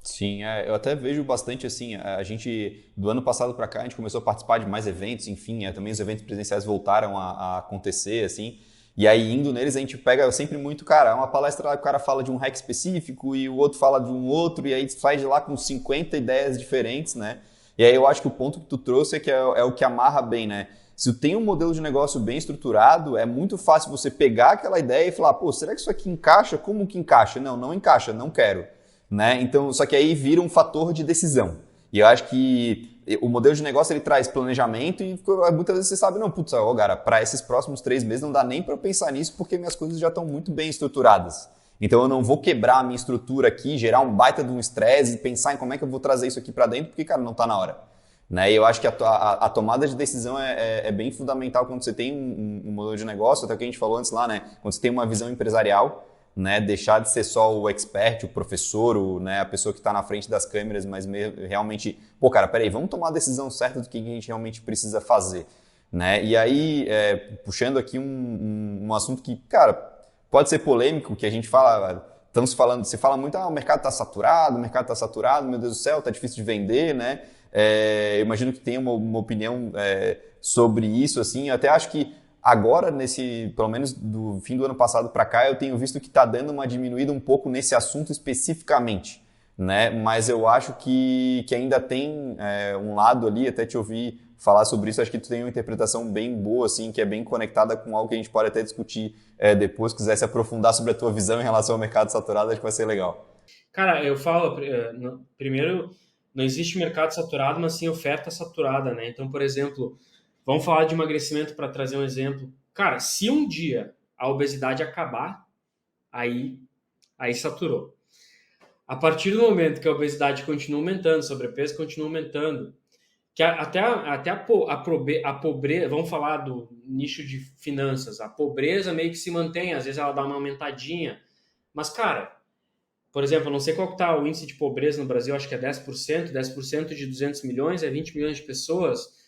Sim, eu até vejo bastante assim, a gente, do ano passado para cá, a gente começou a participar de mais eventos, enfim, também os eventos presenciais voltaram a acontecer, assim, e aí indo neles a gente pega sempre muito, cara, uma palestra lá que o cara fala de um hack específico e o outro fala de um outro, e aí sai de lá com 50 ideias diferentes, né? E aí eu acho que o ponto que tu trouxe é que é o que amarra bem, né? Se tu tem um modelo de negócio bem estruturado, é muito fácil você pegar aquela ideia e falar, pô, será que isso aqui encaixa? Como que encaixa? Não, não encaixa, não quero. Né? Então, só que aí vira um fator de decisão. E eu acho que o modelo de negócio ele traz planejamento e muitas vezes você sabe, não, putz, ó, cara, para esses próximos 3 meses não dá nem para eu pensar nisso porque minhas coisas já estão muito bem estruturadas. Então eu não vou quebrar a minha estrutura aqui, gerar um baita de um estresse e pensar em como é que eu vou trazer isso aqui para dentro porque, cara, não está na hora. Né? E eu acho que a tomada de decisão é bem fundamental quando você tem um modelo de negócio, até o que a gente falou antes lá, né? Quando você tem uma visão empresarial, né, deixar de ser só o expert, o professor, né, a pessoa que está na frente das câmeras, mas realmente, pô, cara, peraí, vamos tomar a decisão certa do que a gente realmente precisa fazer, né? E aí, puxando aqui um assunto que, cara, pode ser polêmico, que a gente fala, estamos falando, se fala muito, o mercado está saturado, meu Deus do céu, está difícil de vender, né? Eu imagino que tem uma opinião sobre isso, assim, eu até acho que agora, pelo menos do fim do ano passado para cá, eu tenho visto que está dando uma diminuída um pouco nesse assunto especificamente, né? Mas eu acho que ainda tem um lado ali, até te ouvir falar sobre isso, acho que tu tem uma interpretação bem boa, assim, que é bem conectada com algo que a gente pode até discutir depois, se quiser se aprofundar sobre a tua visão em relação ao mercado saturado, acho que vai ser legal. Cara, eu falo, primeiro, não existe mercado saturado, mas sim oferta saturada, né? Então, por exemplo, vamos falar de emagrecimento para trazer um exemplo. Cara, se um dia a obesidade acabar, aí, aí saturou. A partir do momento que a obesidade continua aumentando, sobrepeso continua aumentando, que a pobreza, vamos falar do nicho de finanças, a pobreza meio que se mantém, às vezes ela dá uma aumentadinha, mas, cara, por exemplo, eu não sei qual que tá o índice de pobreza no Brasil, acho que é 10% de 200 milhões, é 20 milhões de pessoas.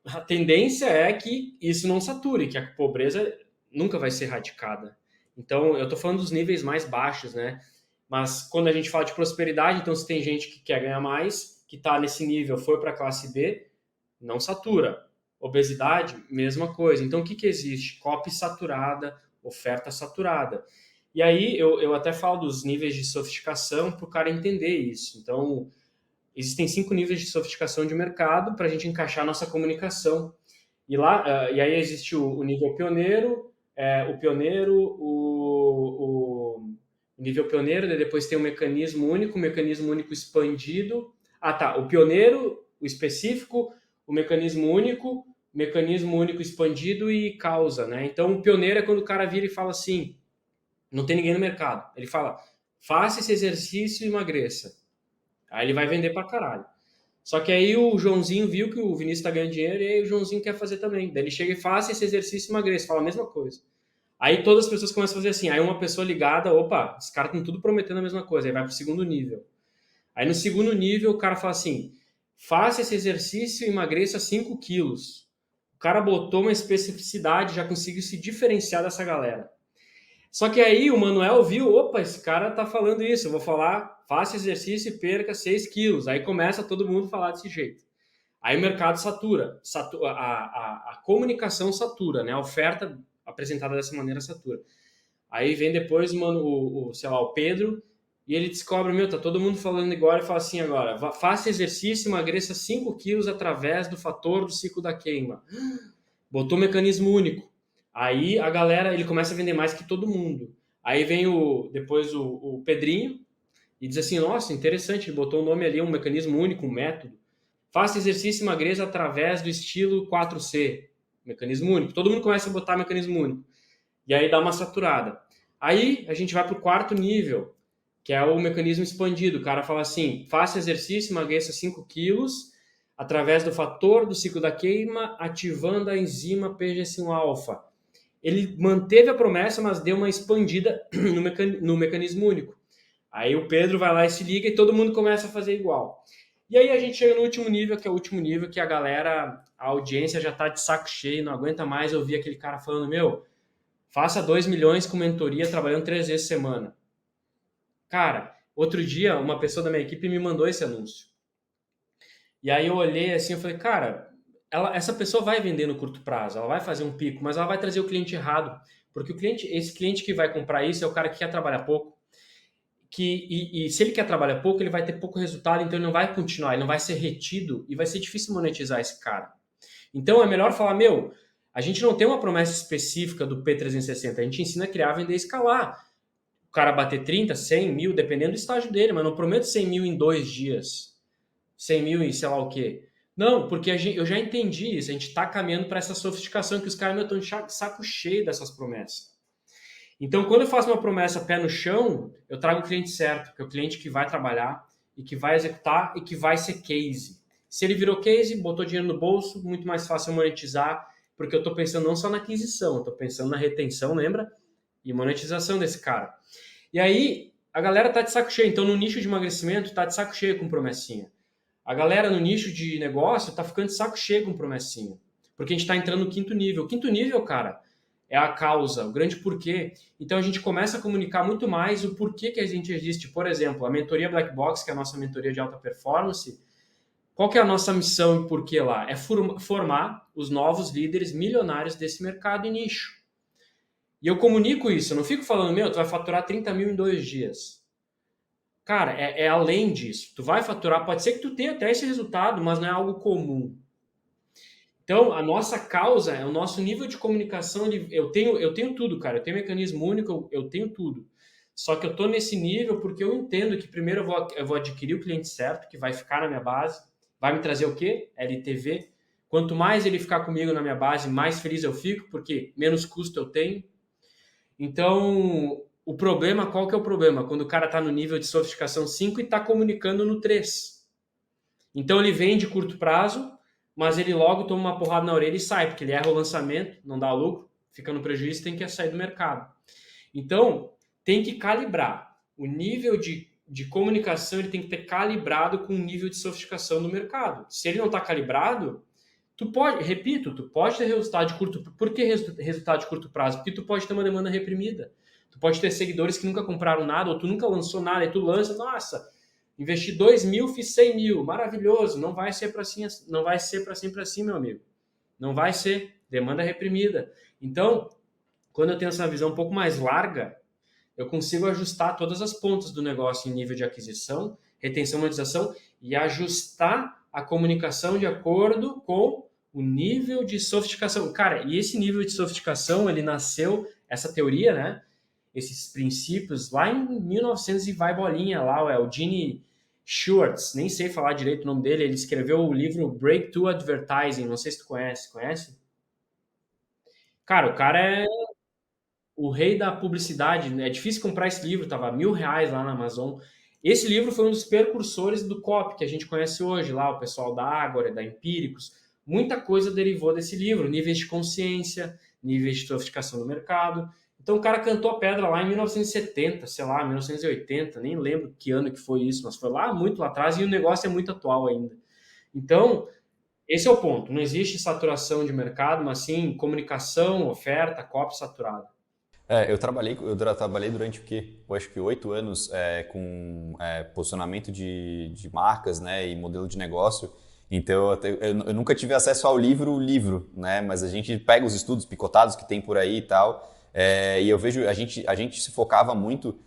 A tendência é que isso não sature, que a pobreza nunca vai ser erradicada. Então, eu estou falando dos níveis mais baixos, né? Mas quando a gente fala de prosperidade, então se tem gente que quer ganhar mais, que está nesse nível, foi para a classe B, não satura. Obesidade, mesma coisa. Então, o que existe? Copy saturada, oferta saturada. E aí, eu até falo dos níveis de sofisticação para o cara entender isso. Então, existem 5 níveis de sofisticação de mercado para a gente encaixar a nossa comunicação. E aí existe o nível pioneiro, o nível pioneiro, depois tem o mecanismo único expandido. Ah, tá. O pioneiro, o específico, o mecanismo único expandido e causa, né? Então, o pioneiro é quando o cara vira e fala assim, não tem ninguém no mercado. Ele fala, faça esse exercício e emagreça. Aí ele vai vender pra caralho. Só que aí o Joãozinho viu que o Vinícius tá ganhando dinheiro e aí o Joãozinho quer fazer também. Daí ele chega e faz esse exercício e emagrece, fala a mesma coisa. Aí todas as pessoas começam a fazer assim. Aí uma pessoa ligada, opa, os caras estão tudo prometendo a mesma coisa. Aí vai pro segundo nível. Aí no segundo nível o cara fala assim, faça esse exercício e emagreça 5 quilos. O cara botou uma especificidade, já conseguiu se diferenciar dessa galera. Só que aí o Manuel viu, opa, esse cara tá falando isso, eu vou falar, faça exercício e perca 6 quilos. Aí começa todo mundo a falar desse jeito. Aí o mercado a comunicação satura, né? A oferta apresentada dessa maneira satura. Aí vem depois sei lá, o Pedro e ele descobre, meu, tá todo mundo falando igual e fala assim agora, faça exercício e emagreça 5 quilos através do fator do ciclo da queima. Botou um mecanismo único. Aí a galera, ele começa a vender mais que todo mundo. Aí vem depois o Pedrinho e diz assim, nossa, interessante, ele botou um nome ali, um mecanismo único, um método. Faça exercício e emagreça através do estilo 4C. Mecanismo único. Todo mundo começa a botar mecanismo único. E aí dá uma saturada. Aí a gente vai para o quarto nível, que é o mecanismo expandido. O cara fala assim, faça exercício, emagreça 5 quilos através do fator do ciclo da queima, ativando a enzima PGC1-alfa. Ele manteve a promessa, mas deu uma expandida no mecanismo único. Aí o Pedro vai lá e se liga e todo mundo começa a fazer igual. E aí a gente chega no último nível, que é o último nível que a galera, a audiência já tá de saco cheio, não aguenta mais ouvir aquele cara falando, meu, faça 2 milhões com mentoria trabalhando 3 vezes por semana. Cara, outro dia uma pessoa da minha equipe me mandou esse anúncio. E aí eu olhei assim e falei, cara, essa pessoa vai vender no curto prazo, ela vai fazer um pico, mas ela vai trazer o cliente errado. Porque esse cliente que vai comprar isso é o cara que quer trabalhar pouco. E se ele quer trabalhar pouco, ele vai ter pouco resultado, então ele não vai continuar, ele não vai ser retido e vai ser difícil monetizar esse cara. Então é melhor falar, meu, a gente não tem uma promessa específica do P360, a gente ensina a criar, vender e escalar. O cara bater 30, 100 mil, dependendo do estágio dele, mas não prometo 100 mil em 2 dias, 100 mil em sei lá o quê. Não, porque eu já entendi isso, a gente está caminhando para essa sofisticação que os caras estão de saco cheio dessas promessas. Então, quando eu faço uma promessa pé no chão, eu trago o cliente certo, que é o cliente que vai trabalhar e que vai executar e que vai ser case. Se ele virou case, botou dinheiro no bolso, muito mais fácil monetizar, porque eu estou pensando não só na aquisição, eu estou pensando na retenção, lembra? E monetização desse cara. E aí, a galera tá de saco cheio. Então, no nicho de emagrecimento, tá de saco cheio com promessinha. A galera no nicho de negócio tá ficando de saco cheio com promessinha. Porque a gente tá entrando no quinto nível. O quinto nível, cara, é a causa, o grande porquê. Então, a gente começa a comunicar muito mais o porquê que a gente existe. Por exemplo, a mentoria Black Box, que é a nossa mentoria de alta performance, qual que é a nossa missão e porquê lá? É formar os novos líderes milionários desse mercado e nicho. E eu comunico isso, eu não fico falando, meu, tu vai faturar 30 mil em 2 dias. Cara, é além disso. Tu vai faturar, pode ser que tu tenha até esse resultado, mas não é algo comum. Então, a nossa causa é o nosso nível de comunicação. Eu tenho tudo, cara. Eu tenho mecanismo único, eu tenho tudo. Só que eu tô nesse nível porque eu entendo que primeiro eu vou adquirir o cliente certo, que vai ficar na minha base. Vai me trazer o quê? LTV. Quanto mais ele ficar comigo na minha base, mais feliz eu fico, porque menos custo eu tenho. Então, o problema, qual que é o problema? Quando o cara está no nível de sofisticação 5 e está comunicando no 3. Então, ele vem de curto prazo, mas ele logo toma uma porrada na orelha e sai, porque ele erra o lançamento, não dá lucro, fica no prejuízo, tem que sair do mercado. Então, tem que calibrar. O nível de comunicação ele tem que ter calibrado com o nível de sofisticação do mercado. Se ele não está calibrado, tu pode ter resultado de curto prazo. Por que resultado de curto prazo? Porque tu pode ter uma demanda reprimida. Tu pode ter seguidores que nunca compraram nada, ou tu nunca lançou nada, e tu lança, nossa, investi 2 mil, fiz 100 mil, maravilhoso, não vai ser para sempre assim, meu amigo. Não vai ser, demanda reprimida. Então, quando eu tenho essa visão um pouco mais larga, eu consigo ajustar todas as pontas do negócio em nível de aquisição, retenção, monetização, e ajustar a comunicação de acordo com o nível de sofisticação. Cara, e esse nível de sofisticação, ele nasceu, essa teoria, né? Esses princípios, lá em 1900 e vai bolinha, lá, o Gene Schwartz, nem sei falar direito o nome dele, ele escreveu o livro Breakthrough Advertising, não sei se tu conhece? Cara, o cara é o rei da publicidade, né? É difícil comprar esse livro, tava R$ 1.000 lá na Amazon. Esse livro foi um dos precursores do copy que a gente conhece hoje, lá o pessoal da Ágora, da Empíricos. Muita coisa derivou desse livro, níveis de consciência, níveis de sofisticação do mercado. Então o cara cantou a pedra lá em 1970, sei lá, 1980, nem lembro que ano que foi isso, mas foi lá muito lá atrás e o negócio é muito atual ainda. Então, esse é o ponto. Não existe saturação de mercado, mas sim comunicação, oferta, copy saturado. Eu trabalhei durante o quê? Eu acho que 8 anos com posicionamento de marcas, né, e modelo de negócio. Então eu nunca tive acesso ao livro, né, mas a gente pega os estudos picotados que tem por aí e tal, e eu vejo a gente se focava muito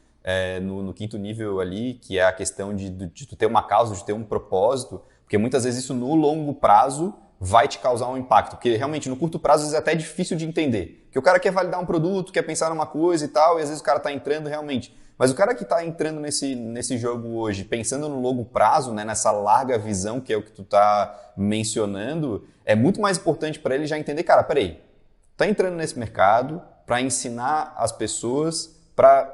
no quinto nível ali, que é a questão de tu ter uma causa, de ter um propósito, porque muitas vezes isso no longo prazo vai te causar um impacto, porque realmente no curto prazo às vezes é até difícil de entender, porque o cara quer validar um produto, quer pensar numa coisa e tal, e às vezes o cara está entrando realmente, mas o cara que está entrando nesse jogo hoje, pensando no longo prazo, né, nessa larga visão que é o que tu está mencionando, é muito mais importante para ele já entender, cara, peraí, tá entrando nesse mercado para ensinar as pessoas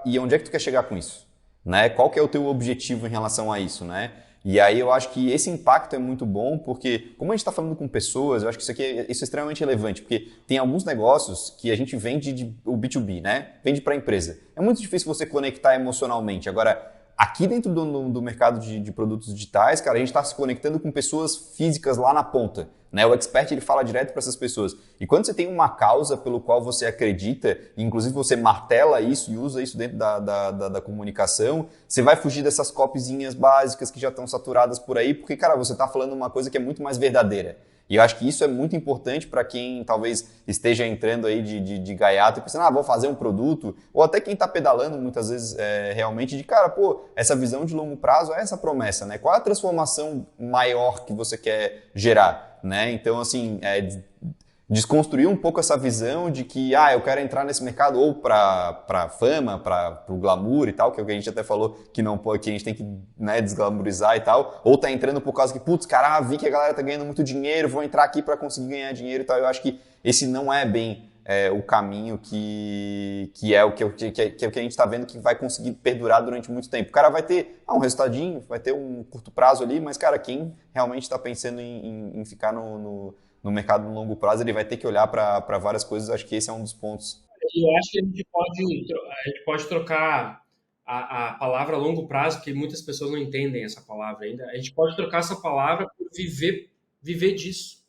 e onde é que tu quer chegar com isso, né? Qual que é o teu objetivo em relação a isso, né? E aí eu acho que esse impacto é muito bom, porque como a gente está falando com pessoas, eu acho que isso é extremamente relevante, porque tem alguns negócios que a gente vende o B2B, né? Vende para a empresa. É muito difícil você conectar emocionalmente. Agora, aqui dentro do mercado de produtos digitais, cara, a gente está se conectando com pessoas físicas lá na ponta. Né? O expert ele fala direto para essas pessoas. E quando você tem uma causa pelo qual você acredita, e inclusive você martela isso e usa isso dentro da comunicação, você vai fugir dessas copyzinhas básicas que já estão saturadas por aí, porque, cara, você está falando uma coisa que é muito mais verdadeira. E eu acho que isso é muito importante para quem talvez esteja entrando aí de gaiato e pensando, vou fazer um produto, ou até quem está pedalando muitas vezes realmente de, cara, pô, essa visão de longo prazo é essa promessa, né? Qual é a transformação maior que você quer gerar, né? Então, assim, desconstruir um pouco essa visão de que, eu quero entrar nesse mercado ou para fama, para o glamour e tal, que é o que a gente até falou que não pode, que a gente tem que, né, desglamourizar e tal, ou tá entrando por causa que, putz, cara, vi que a galera tá ganhando muito dinheiro, vou entrar aqui para conseguir ganhar dinheiro e tal. Eu acho que esse não é bem o caminho que é o que a gente está vendo que vai conseguir perdurar durante muito tempo. O cara vai ter um resultadinho, vai ter um curto prazo ali, mas, cara, quem realmente está pensando em ficar no mercado no longo prazo, ele vai ter que olhar para várias coisas. Acho que esse é um dos pontos. Eu acho que a gente pode trocar a palavra longo prazo, que muitas pessoas não entendem essa palavra ainda. A gente pode trocar essa palavra por viver disso.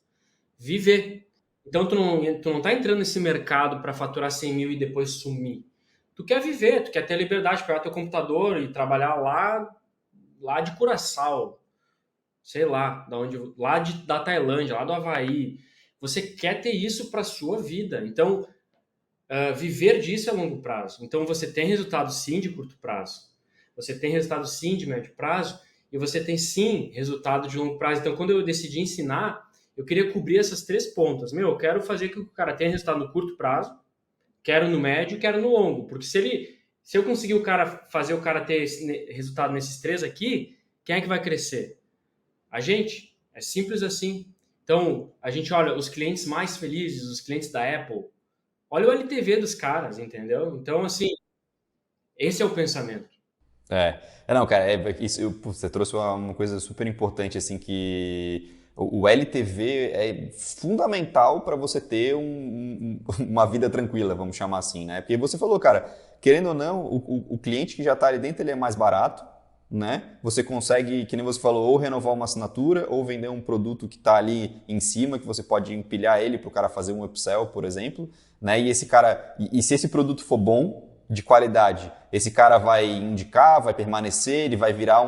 Viver. Então, tu não tá entrando nesse mercado para faturar 100 mil e depois sumir. Tu quer viver, tu quer ter a liberdade de pegar teu computador e trabalhar lá de Curaçao, sei lá, da Tailândia, lá do Havaí. Você quer ter isso para sua vida. Então, viver disso é longo prazo. Então, você tem resultado sim de curto prazo. Você tem resultado sim de médio prazo. E você tem sim resultado de longo prazo. Então, quando eu decidi ensinar, eu queria cobrir essas três pontas. Eu quero fazer que o cara tenha resultado no curto prazo, quero no médio e quero no longo. Porque se eu conseguir fazer o cara ter resultado nesses três aqui, quem é que vai crescer? A gente. É simples assim. Então, a gente olha os clientes mais felizes, os clientes da Apple. Olha o LTV dos caras, entendeu? Então, assim, esse é o pensamento. Não, cara, você trouxe uma coisa super importante, assim, que o LTV é fundamental para você ter uma vida tranquila, vamos chamar assim, né? Porque você falou, cara, querendo ou não, o cliente que já está ali dentro, ele é mais barato, né? Você consegue, que nem você falou, ou renovar uma assinatura, ou vender um produto que está ali em cima, que você pode empilhar ele para o cara fazer um upsell, por exemplo, né? E esse cara, e se esse produto for bom, de qualidade, esse cara vai indicar, vai permanecer, ele vai virar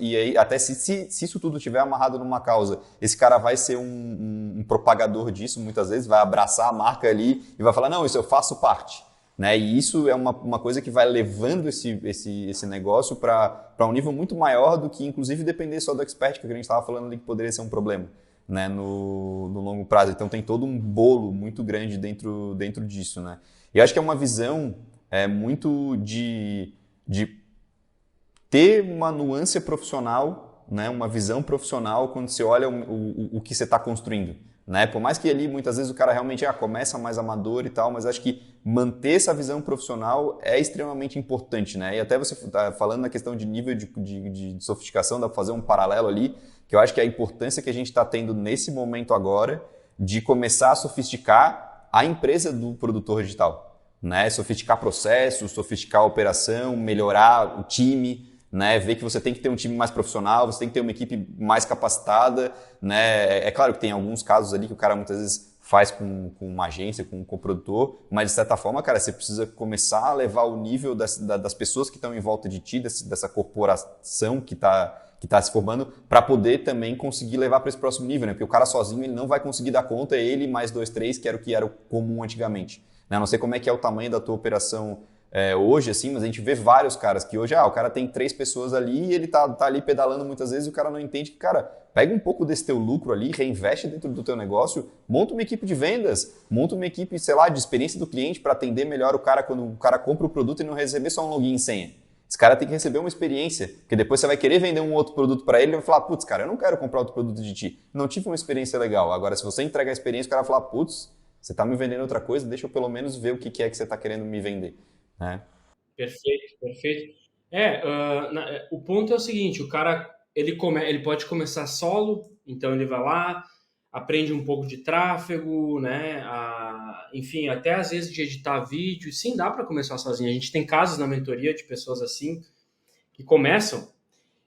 e aí, até se isso tudo estiver amarrado numa causa, esse cara vai ser um propagador disso, muitas vezes, vai abraçar a marca ali e vai falar, não, isso eu faço parte. Né? E isso é uma coisa que vai levando esse negócio para um nível muito maior do que, inclusive, depender só do expert, que a gente estava falando ali que poderia ser um problema, né? No longo prazo. Então tem todo um bolo muito grande dentro disso. Né? E eu acho que é uma visão muito de ter uma nuance profissional, né? Uma visão profissional quando você olha o que você está construindo. Né? Por mais que ali muitas vezes o cara realmente começa mais amador e tal, mas acho que manter essa visão profissional é extremamente importante, né? E até você tá falando na questão de nível de sofisticação, dá para fazer um paralelo ali, que eu acho que é a importância que a gente está tendo nesse momento agora de começar a sofisticar a empresa do produtor digital, né? Sofisticar processos, sofisticar a operação, melhorar o time, né, ver que você tem que ter um time mais profissional, você tem que ter uma equipe mais capacitada, né? É claro que tem alguns casos ali que o cara muitas vezes faz com uma agência, com um coprodutor, mas de certa forma, cara, você precisa começar a levar o nível das pessoas que estão em volta de ti, dessa corporação que está se formando, para poder também conseguir levar para esse próximo nível, né? Porque o cara sozinho ele não vai conseguir dar conta, ele mais dois, três, que era o que era o comum antigamente. Né? Não sei como é que é o tamanho da tua operação hoje, assim, mas a gente vê vários caras que hoje, o cara tem 3 pessoas ali e ele tá ali pedalando muitas vezes e o cara não entende que, cara, pega um pouco desse teu lucro ali, reinveste dentro do teu negócio, monta uma equipe de vendas, monta uma equipe, sei lá, de experiência do cliente para atender melhor o cara quando o cara compra o produto e não receber só um login e senha. Esse cara tem que receber uma experiência, porque depois você vai querer vender um outro produto para ele e vai falar, putz, cara, eu não quero comprar outro produto de ti, não tive uma experiência legal. Agora, se você entrega a experiência, o cara vai falar, putz, você está me vendendo outra coisa, deixa eu pelo menos ver o que é que você está querendo me vender. Né? Perfeito, perfeito. O ponto é o seguinte, o cara ele pode começar solo, então ele vai lá, aprende um pouco de tráfego, né? Enfim, até às vezes de editar vídeo. Sim, dá para começar sozinho. A gente tem casos na mentoria de pessoas assim que começam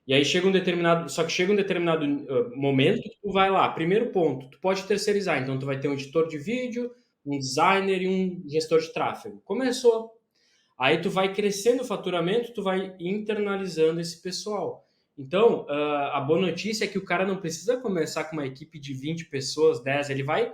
e aí chega um determinado momento que tu vai lá. Primeiro ponto, tu pode terceirizar. Então tu vai ter um editor de vídeo, um designer e um gestor de tráfego. Começou. Aí tu vai crescendo o faturamento, tu vai internalizando esse pessoal. Então, a boa notícia é que o cara não precisa começar com uma equipe de 20 pessoas, 10, ele vai,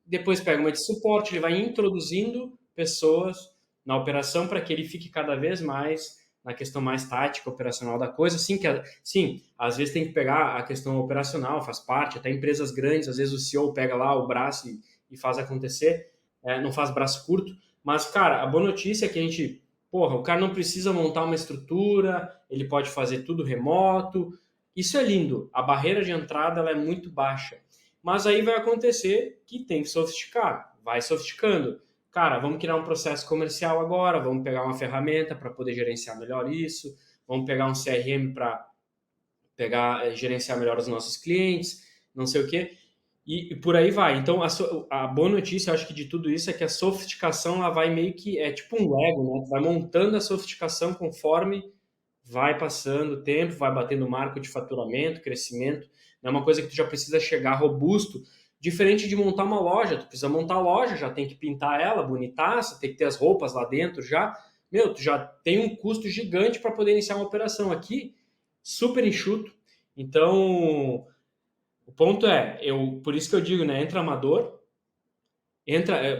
depois pega uma de suporte, ele vai introduzindo pessoas na operação para que ele fique cada vez mais na questão mais tática, operacional da coisa. Sim, às vezes tem que pegar a questão operacional, faz parte, até empresas grandes, às vezes o CEO pega lá o braço e faz acontecer, não faz braço curto, mas, cara, a boa notícia é que o cara não precisa montar uma estrutura, ele pode fazer tudo remoto. Isso é lindo. A barreira de entrada ela é muito baixa. Mas aí vai acontecer que tem que sofisticar. Vai sofisticando. Cara, vamos criar um processo comercial agora, vamos pegar uma ferramenta para poder gerenciar melhor isso, vamos pegar um CRM para gerenciar melhor os nossos clientes, não sei o quê. E por aí vai. Então, a boa notícia, eu acho que de tudo isso é que a sofisticação ela vai meio que. É tipo um Lego, né? Tu vai montando a sofisticação conforme vai passando o tempo, vai batendo marco de faturamento, crescimento. Não é uma coisa que tu já precisa chegar robusto. Diferente de montar uma loja. Tu precisa montar a loja, já tem que pintar ela, bonitaça, tem que ter as roupas lá dentro já. Meu, tu já tem um custo gigante para poder iniciar uma operação. Aqui, super enxuto. Então. O ponto por isso que eu digo, né? Entra amador,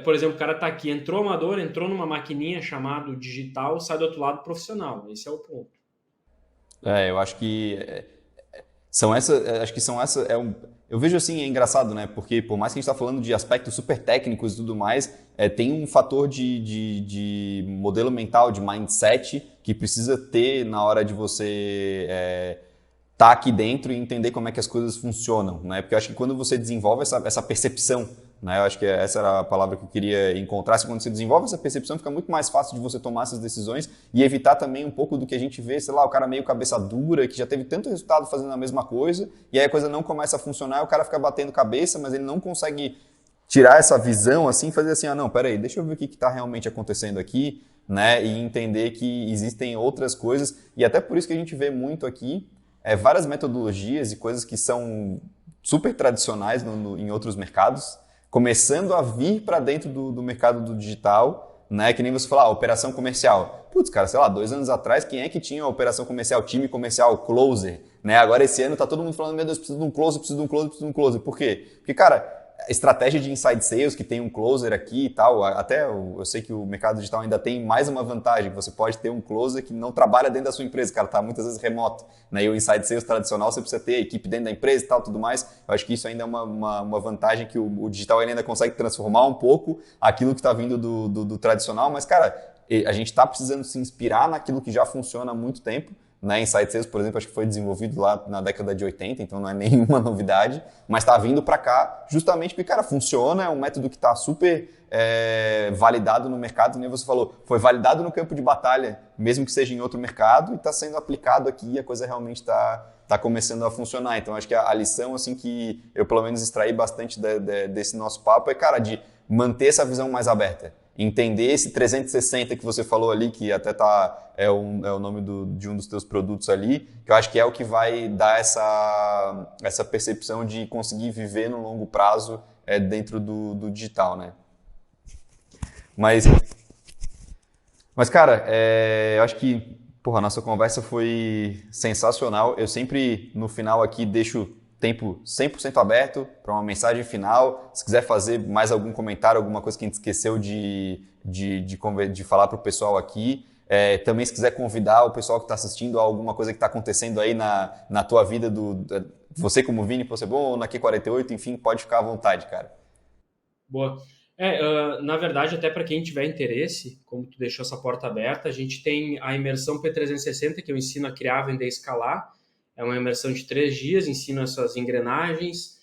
por exemplo, o cara tá aqui, entrou amador, entrou numa maquininha chamado digital, sai do outro lado profissional. Esse é o ponto. Eu acho que são essas, acho que são essas, eu vejo assim, é engraçado, né? Porque por mais que a gente está falando de aspectos super técnicos e tudo mais, tem um fator de modelo mental, de mindset, que precisa ter na hora de você tá aqui dentro e entender como é que as coisas funcionam, né? Porque eu acho que quando você desenvolve essa percepção, né? Eu acho que essa era a palavra que eu queria encontrar. Quando você desenvolve essa percepção, fica muito mais fácil de você tomar essas decisões e evitar também um pouco do que a gente vê, sei lá, o cara meio cabeça dura, que já teve tanto resultado fazendo a mesma coisa, e aí a coisa não começa a funcionar, o cara fica batendo cabeça, mas ele não consegue tirar essa visão assim e fazer assim, não, peraí, deixa eu ver o que está realmente acontecendo aqui, né? E entender que existem outras coisas, e até por isso que a gente vê muito aqui várias metodologias e coisas que são super tradicionais em outros mercados, começando a vir para dentro do mercado do digital, né? Que nem você falar, operação comercial. Putz, cara, sei lá, 2 anos atrás, quem é que tinha a operação comercial, time comercial, closer, né? Agora esse ano tá todo mundo falando, meu Deus, preciso de um closer, preciso de um closer, preciso de um closer. Por quê? Porque, cara, estratégia de inside sales, que tem um closer aqui e tal, até eu sei que o mercado digital ainda tem mais uma vantagem, você pode ter um closer que não trabalha dentro da sua empresa, cara, tá muitas vezes remoto, né? E o inside sales tradicional você precisa ter equipe dentro da empresa e tal, tudo mais. Eu acho que isso ainda é uma vantagem que o digital ele ainda consegue transformar um pouco aquilo que está vindo do tradicional, mas, cara, a gente está precisando se inspirar naquilo que já funciona há muito tempo, né? Inside Sales, por exemplo, acho que foi desenvolvido lá na década de 80, então não é nenhuma novidade, mas está vindo para cá justamente porque, cara, funciona, é um método que está super validado no mercado, nem você falou, foi validado no campo de batalha, mesmo que seja em outro mercado, e está sendo aplicado aqui e a coisa realmente está começando a funcionar. Então, acho que a lição assim, que eu, pelo menos, extraí bastante desse nosso papo é, cara, de manter essa visão mais aberta. Entender esse 360 que você falou ali, que até é o nome de um dos teus produtos ali, que eu acho que é o que vai dar essa percepção de conseguir viver no longo prazo dentro do digital, né? Mas cara, eu acho que a nossa conversa foi sensacional. Eu sempre, no final aqui, deixo tempo 100% aberto para uma mensagem final. Se quiser fazer mais algum comentário, alguma coisa que a gente esqueceu de falar para o pessoal aqui. Também se quiser convidar o pessoal que está assistindo a alguma coisa que está acontecendo aí na tua vida, você como Vini, você bom, ou na Q48, enfim, pode ficar à vontade, cara. Boa. Na verdade, até para quem tiver interesse, como tu deixou essa porta aberta, a gente tem a imersão P360, que eu ensino a criar, vender e escalar. É uma imersão de 3 dias, ensino essas engrenagens.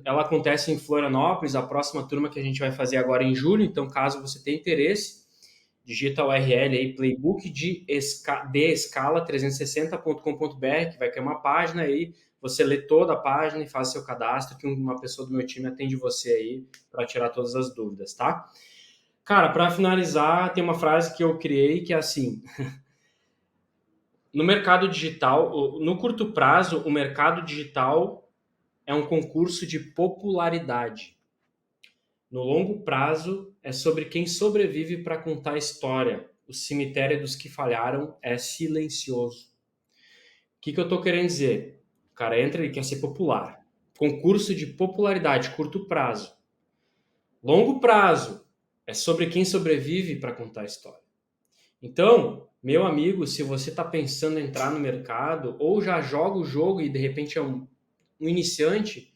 Ela acontece em Florianópolis, a próxima turma que a gente vai fazer agora em julho, então caso você tenha interesse digita a URL aí, playbookdescala360.com.br, que vai ter uma página aí, você lê toda a página e faz seu cadastro, que uma pessoa do meu time atende você aí para tirar todas as dúvidas, tá? Cara, para finalizar, tem uma frase que eu criei que é assim: no mercado digital, no curto prazo, o mercado digital é um concurso de popularidade. No longo prazo, é sobre quem sobrevive para contar a história. O cemitério dos que falharam é silencioso. O que eu estou querendo dizer? O cara entra e quer ser popular. Concurso de popularidade, curto prazo. Longo prazo, é sobre quem sobrevive para contar a história. Então, meu amigo, se você está pensando em entrar no mercado ou já joga o jogo e de repente é um iniciante,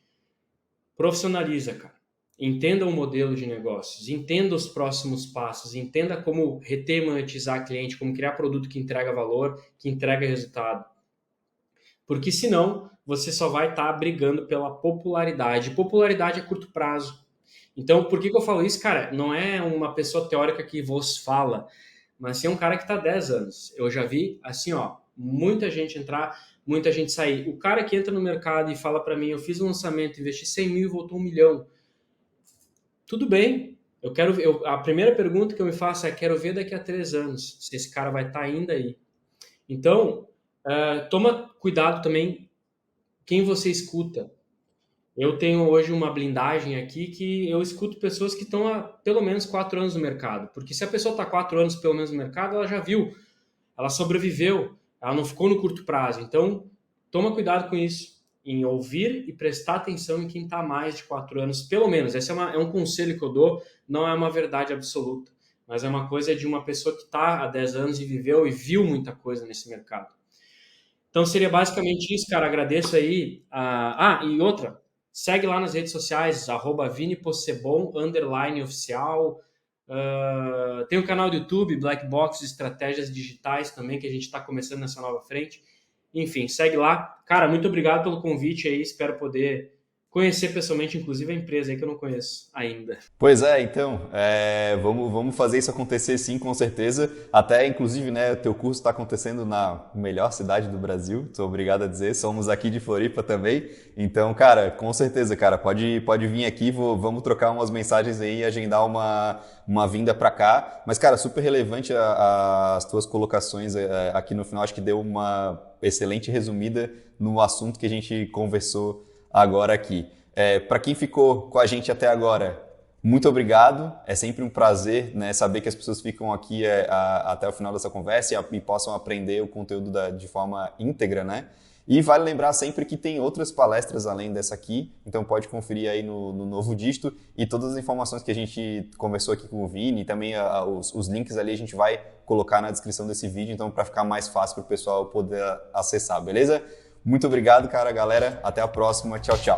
profissionaliza, cara. Entenda o modelo de negócios, entenda os próximos passos, entenda como reter e monetizar cliente, como criar produto que entrega valor, que entrega resultado. Porque senão, você só vai estar brigando pela popularidade. Popularidade é curto prazo. Então, por que eu falo isso? Cara, não é uma pessoa teórica que vos fala, mas sim um cara que está há 10 anos. Eu já vi, assim, ó, muita gente entrar, muita gente sair. O cara que entra no mercado e fala para mim, eu fiz um lançamento, investi 100 mil e voltou 1 milhão. Tudo bem. A primeira pergunta que eu me faço é, quero ver daqui a 3 anos, se esse cara vai estar ainda aí. Então, toma cuidado também quem você escuta. Eu tenho hoje uma blindagem aqui que eu escuto pessoas que estão há pelo menos 4 anos no mercado. Porque se a pessoa está 4 anos pelo menos no mercado, ela já viu, ela sobreviveu, ela não ficou no curto prazo. Então, toma cuidado com isso, em ouvir e prestar atenção em quem está há mais de 4 anos, pelo menos. Esse é um conselho que eu dou, não é uma verdade absoluta, mas é uma coisa de uma pessoa que está há 10 anos e viveu e viu muita coisa nesse mercado. Então, seria basicamente isso, cara. Agradeço aí. E outra, segue lá nas redes sociais, @ViniPossebon, _oficial. Tem o canal do YouTube, Black Box Estratégias Digitais também, que a gente está começando nessa nova frente. Enfim, segue lá. Cara, muito obrigado pelo convite aí. Espero poder conhecer pessoalmente, inclusive, a empresa aí que eu não conheço ainda. Pois é, então, vamos fazer isso acontecer sim, com certeza. Até, inclusive, né, o teu curso está acontecendo na melhor cidade do Brasil, sou obrigado a dizer, somos aqui de Floripa também. Então, cara, com certeza, cara, pode vir aqui, vamos trocar umas mensagens aí e agendar uma vinda para cá. Mas, cara, super relevante as tuas colocações aqui no final, acho que deu uma excelente resumida no assunto que a gente conversou agora aqui. Para quem ficou com a gente até agora, muito obrigado. É sempre um prazer, né, saber que as pessoas ficam aqui até o final dessa conversa e possam aprender o conteúdo de forma íntegra, né? E vale lembrar sempre que tem outras palestras além dessa aqui, então pode conferir aí no Novo Dígito, e todas as informações que a gente conversou aqui com o Vini e também os links ali a gente vai colocar na descrição desse vídeo, então para ficar mais fácil para o pessoal poder acessar, beleza? Muito obrigado, cara, galera. Até a próxima. Tchau, tchau.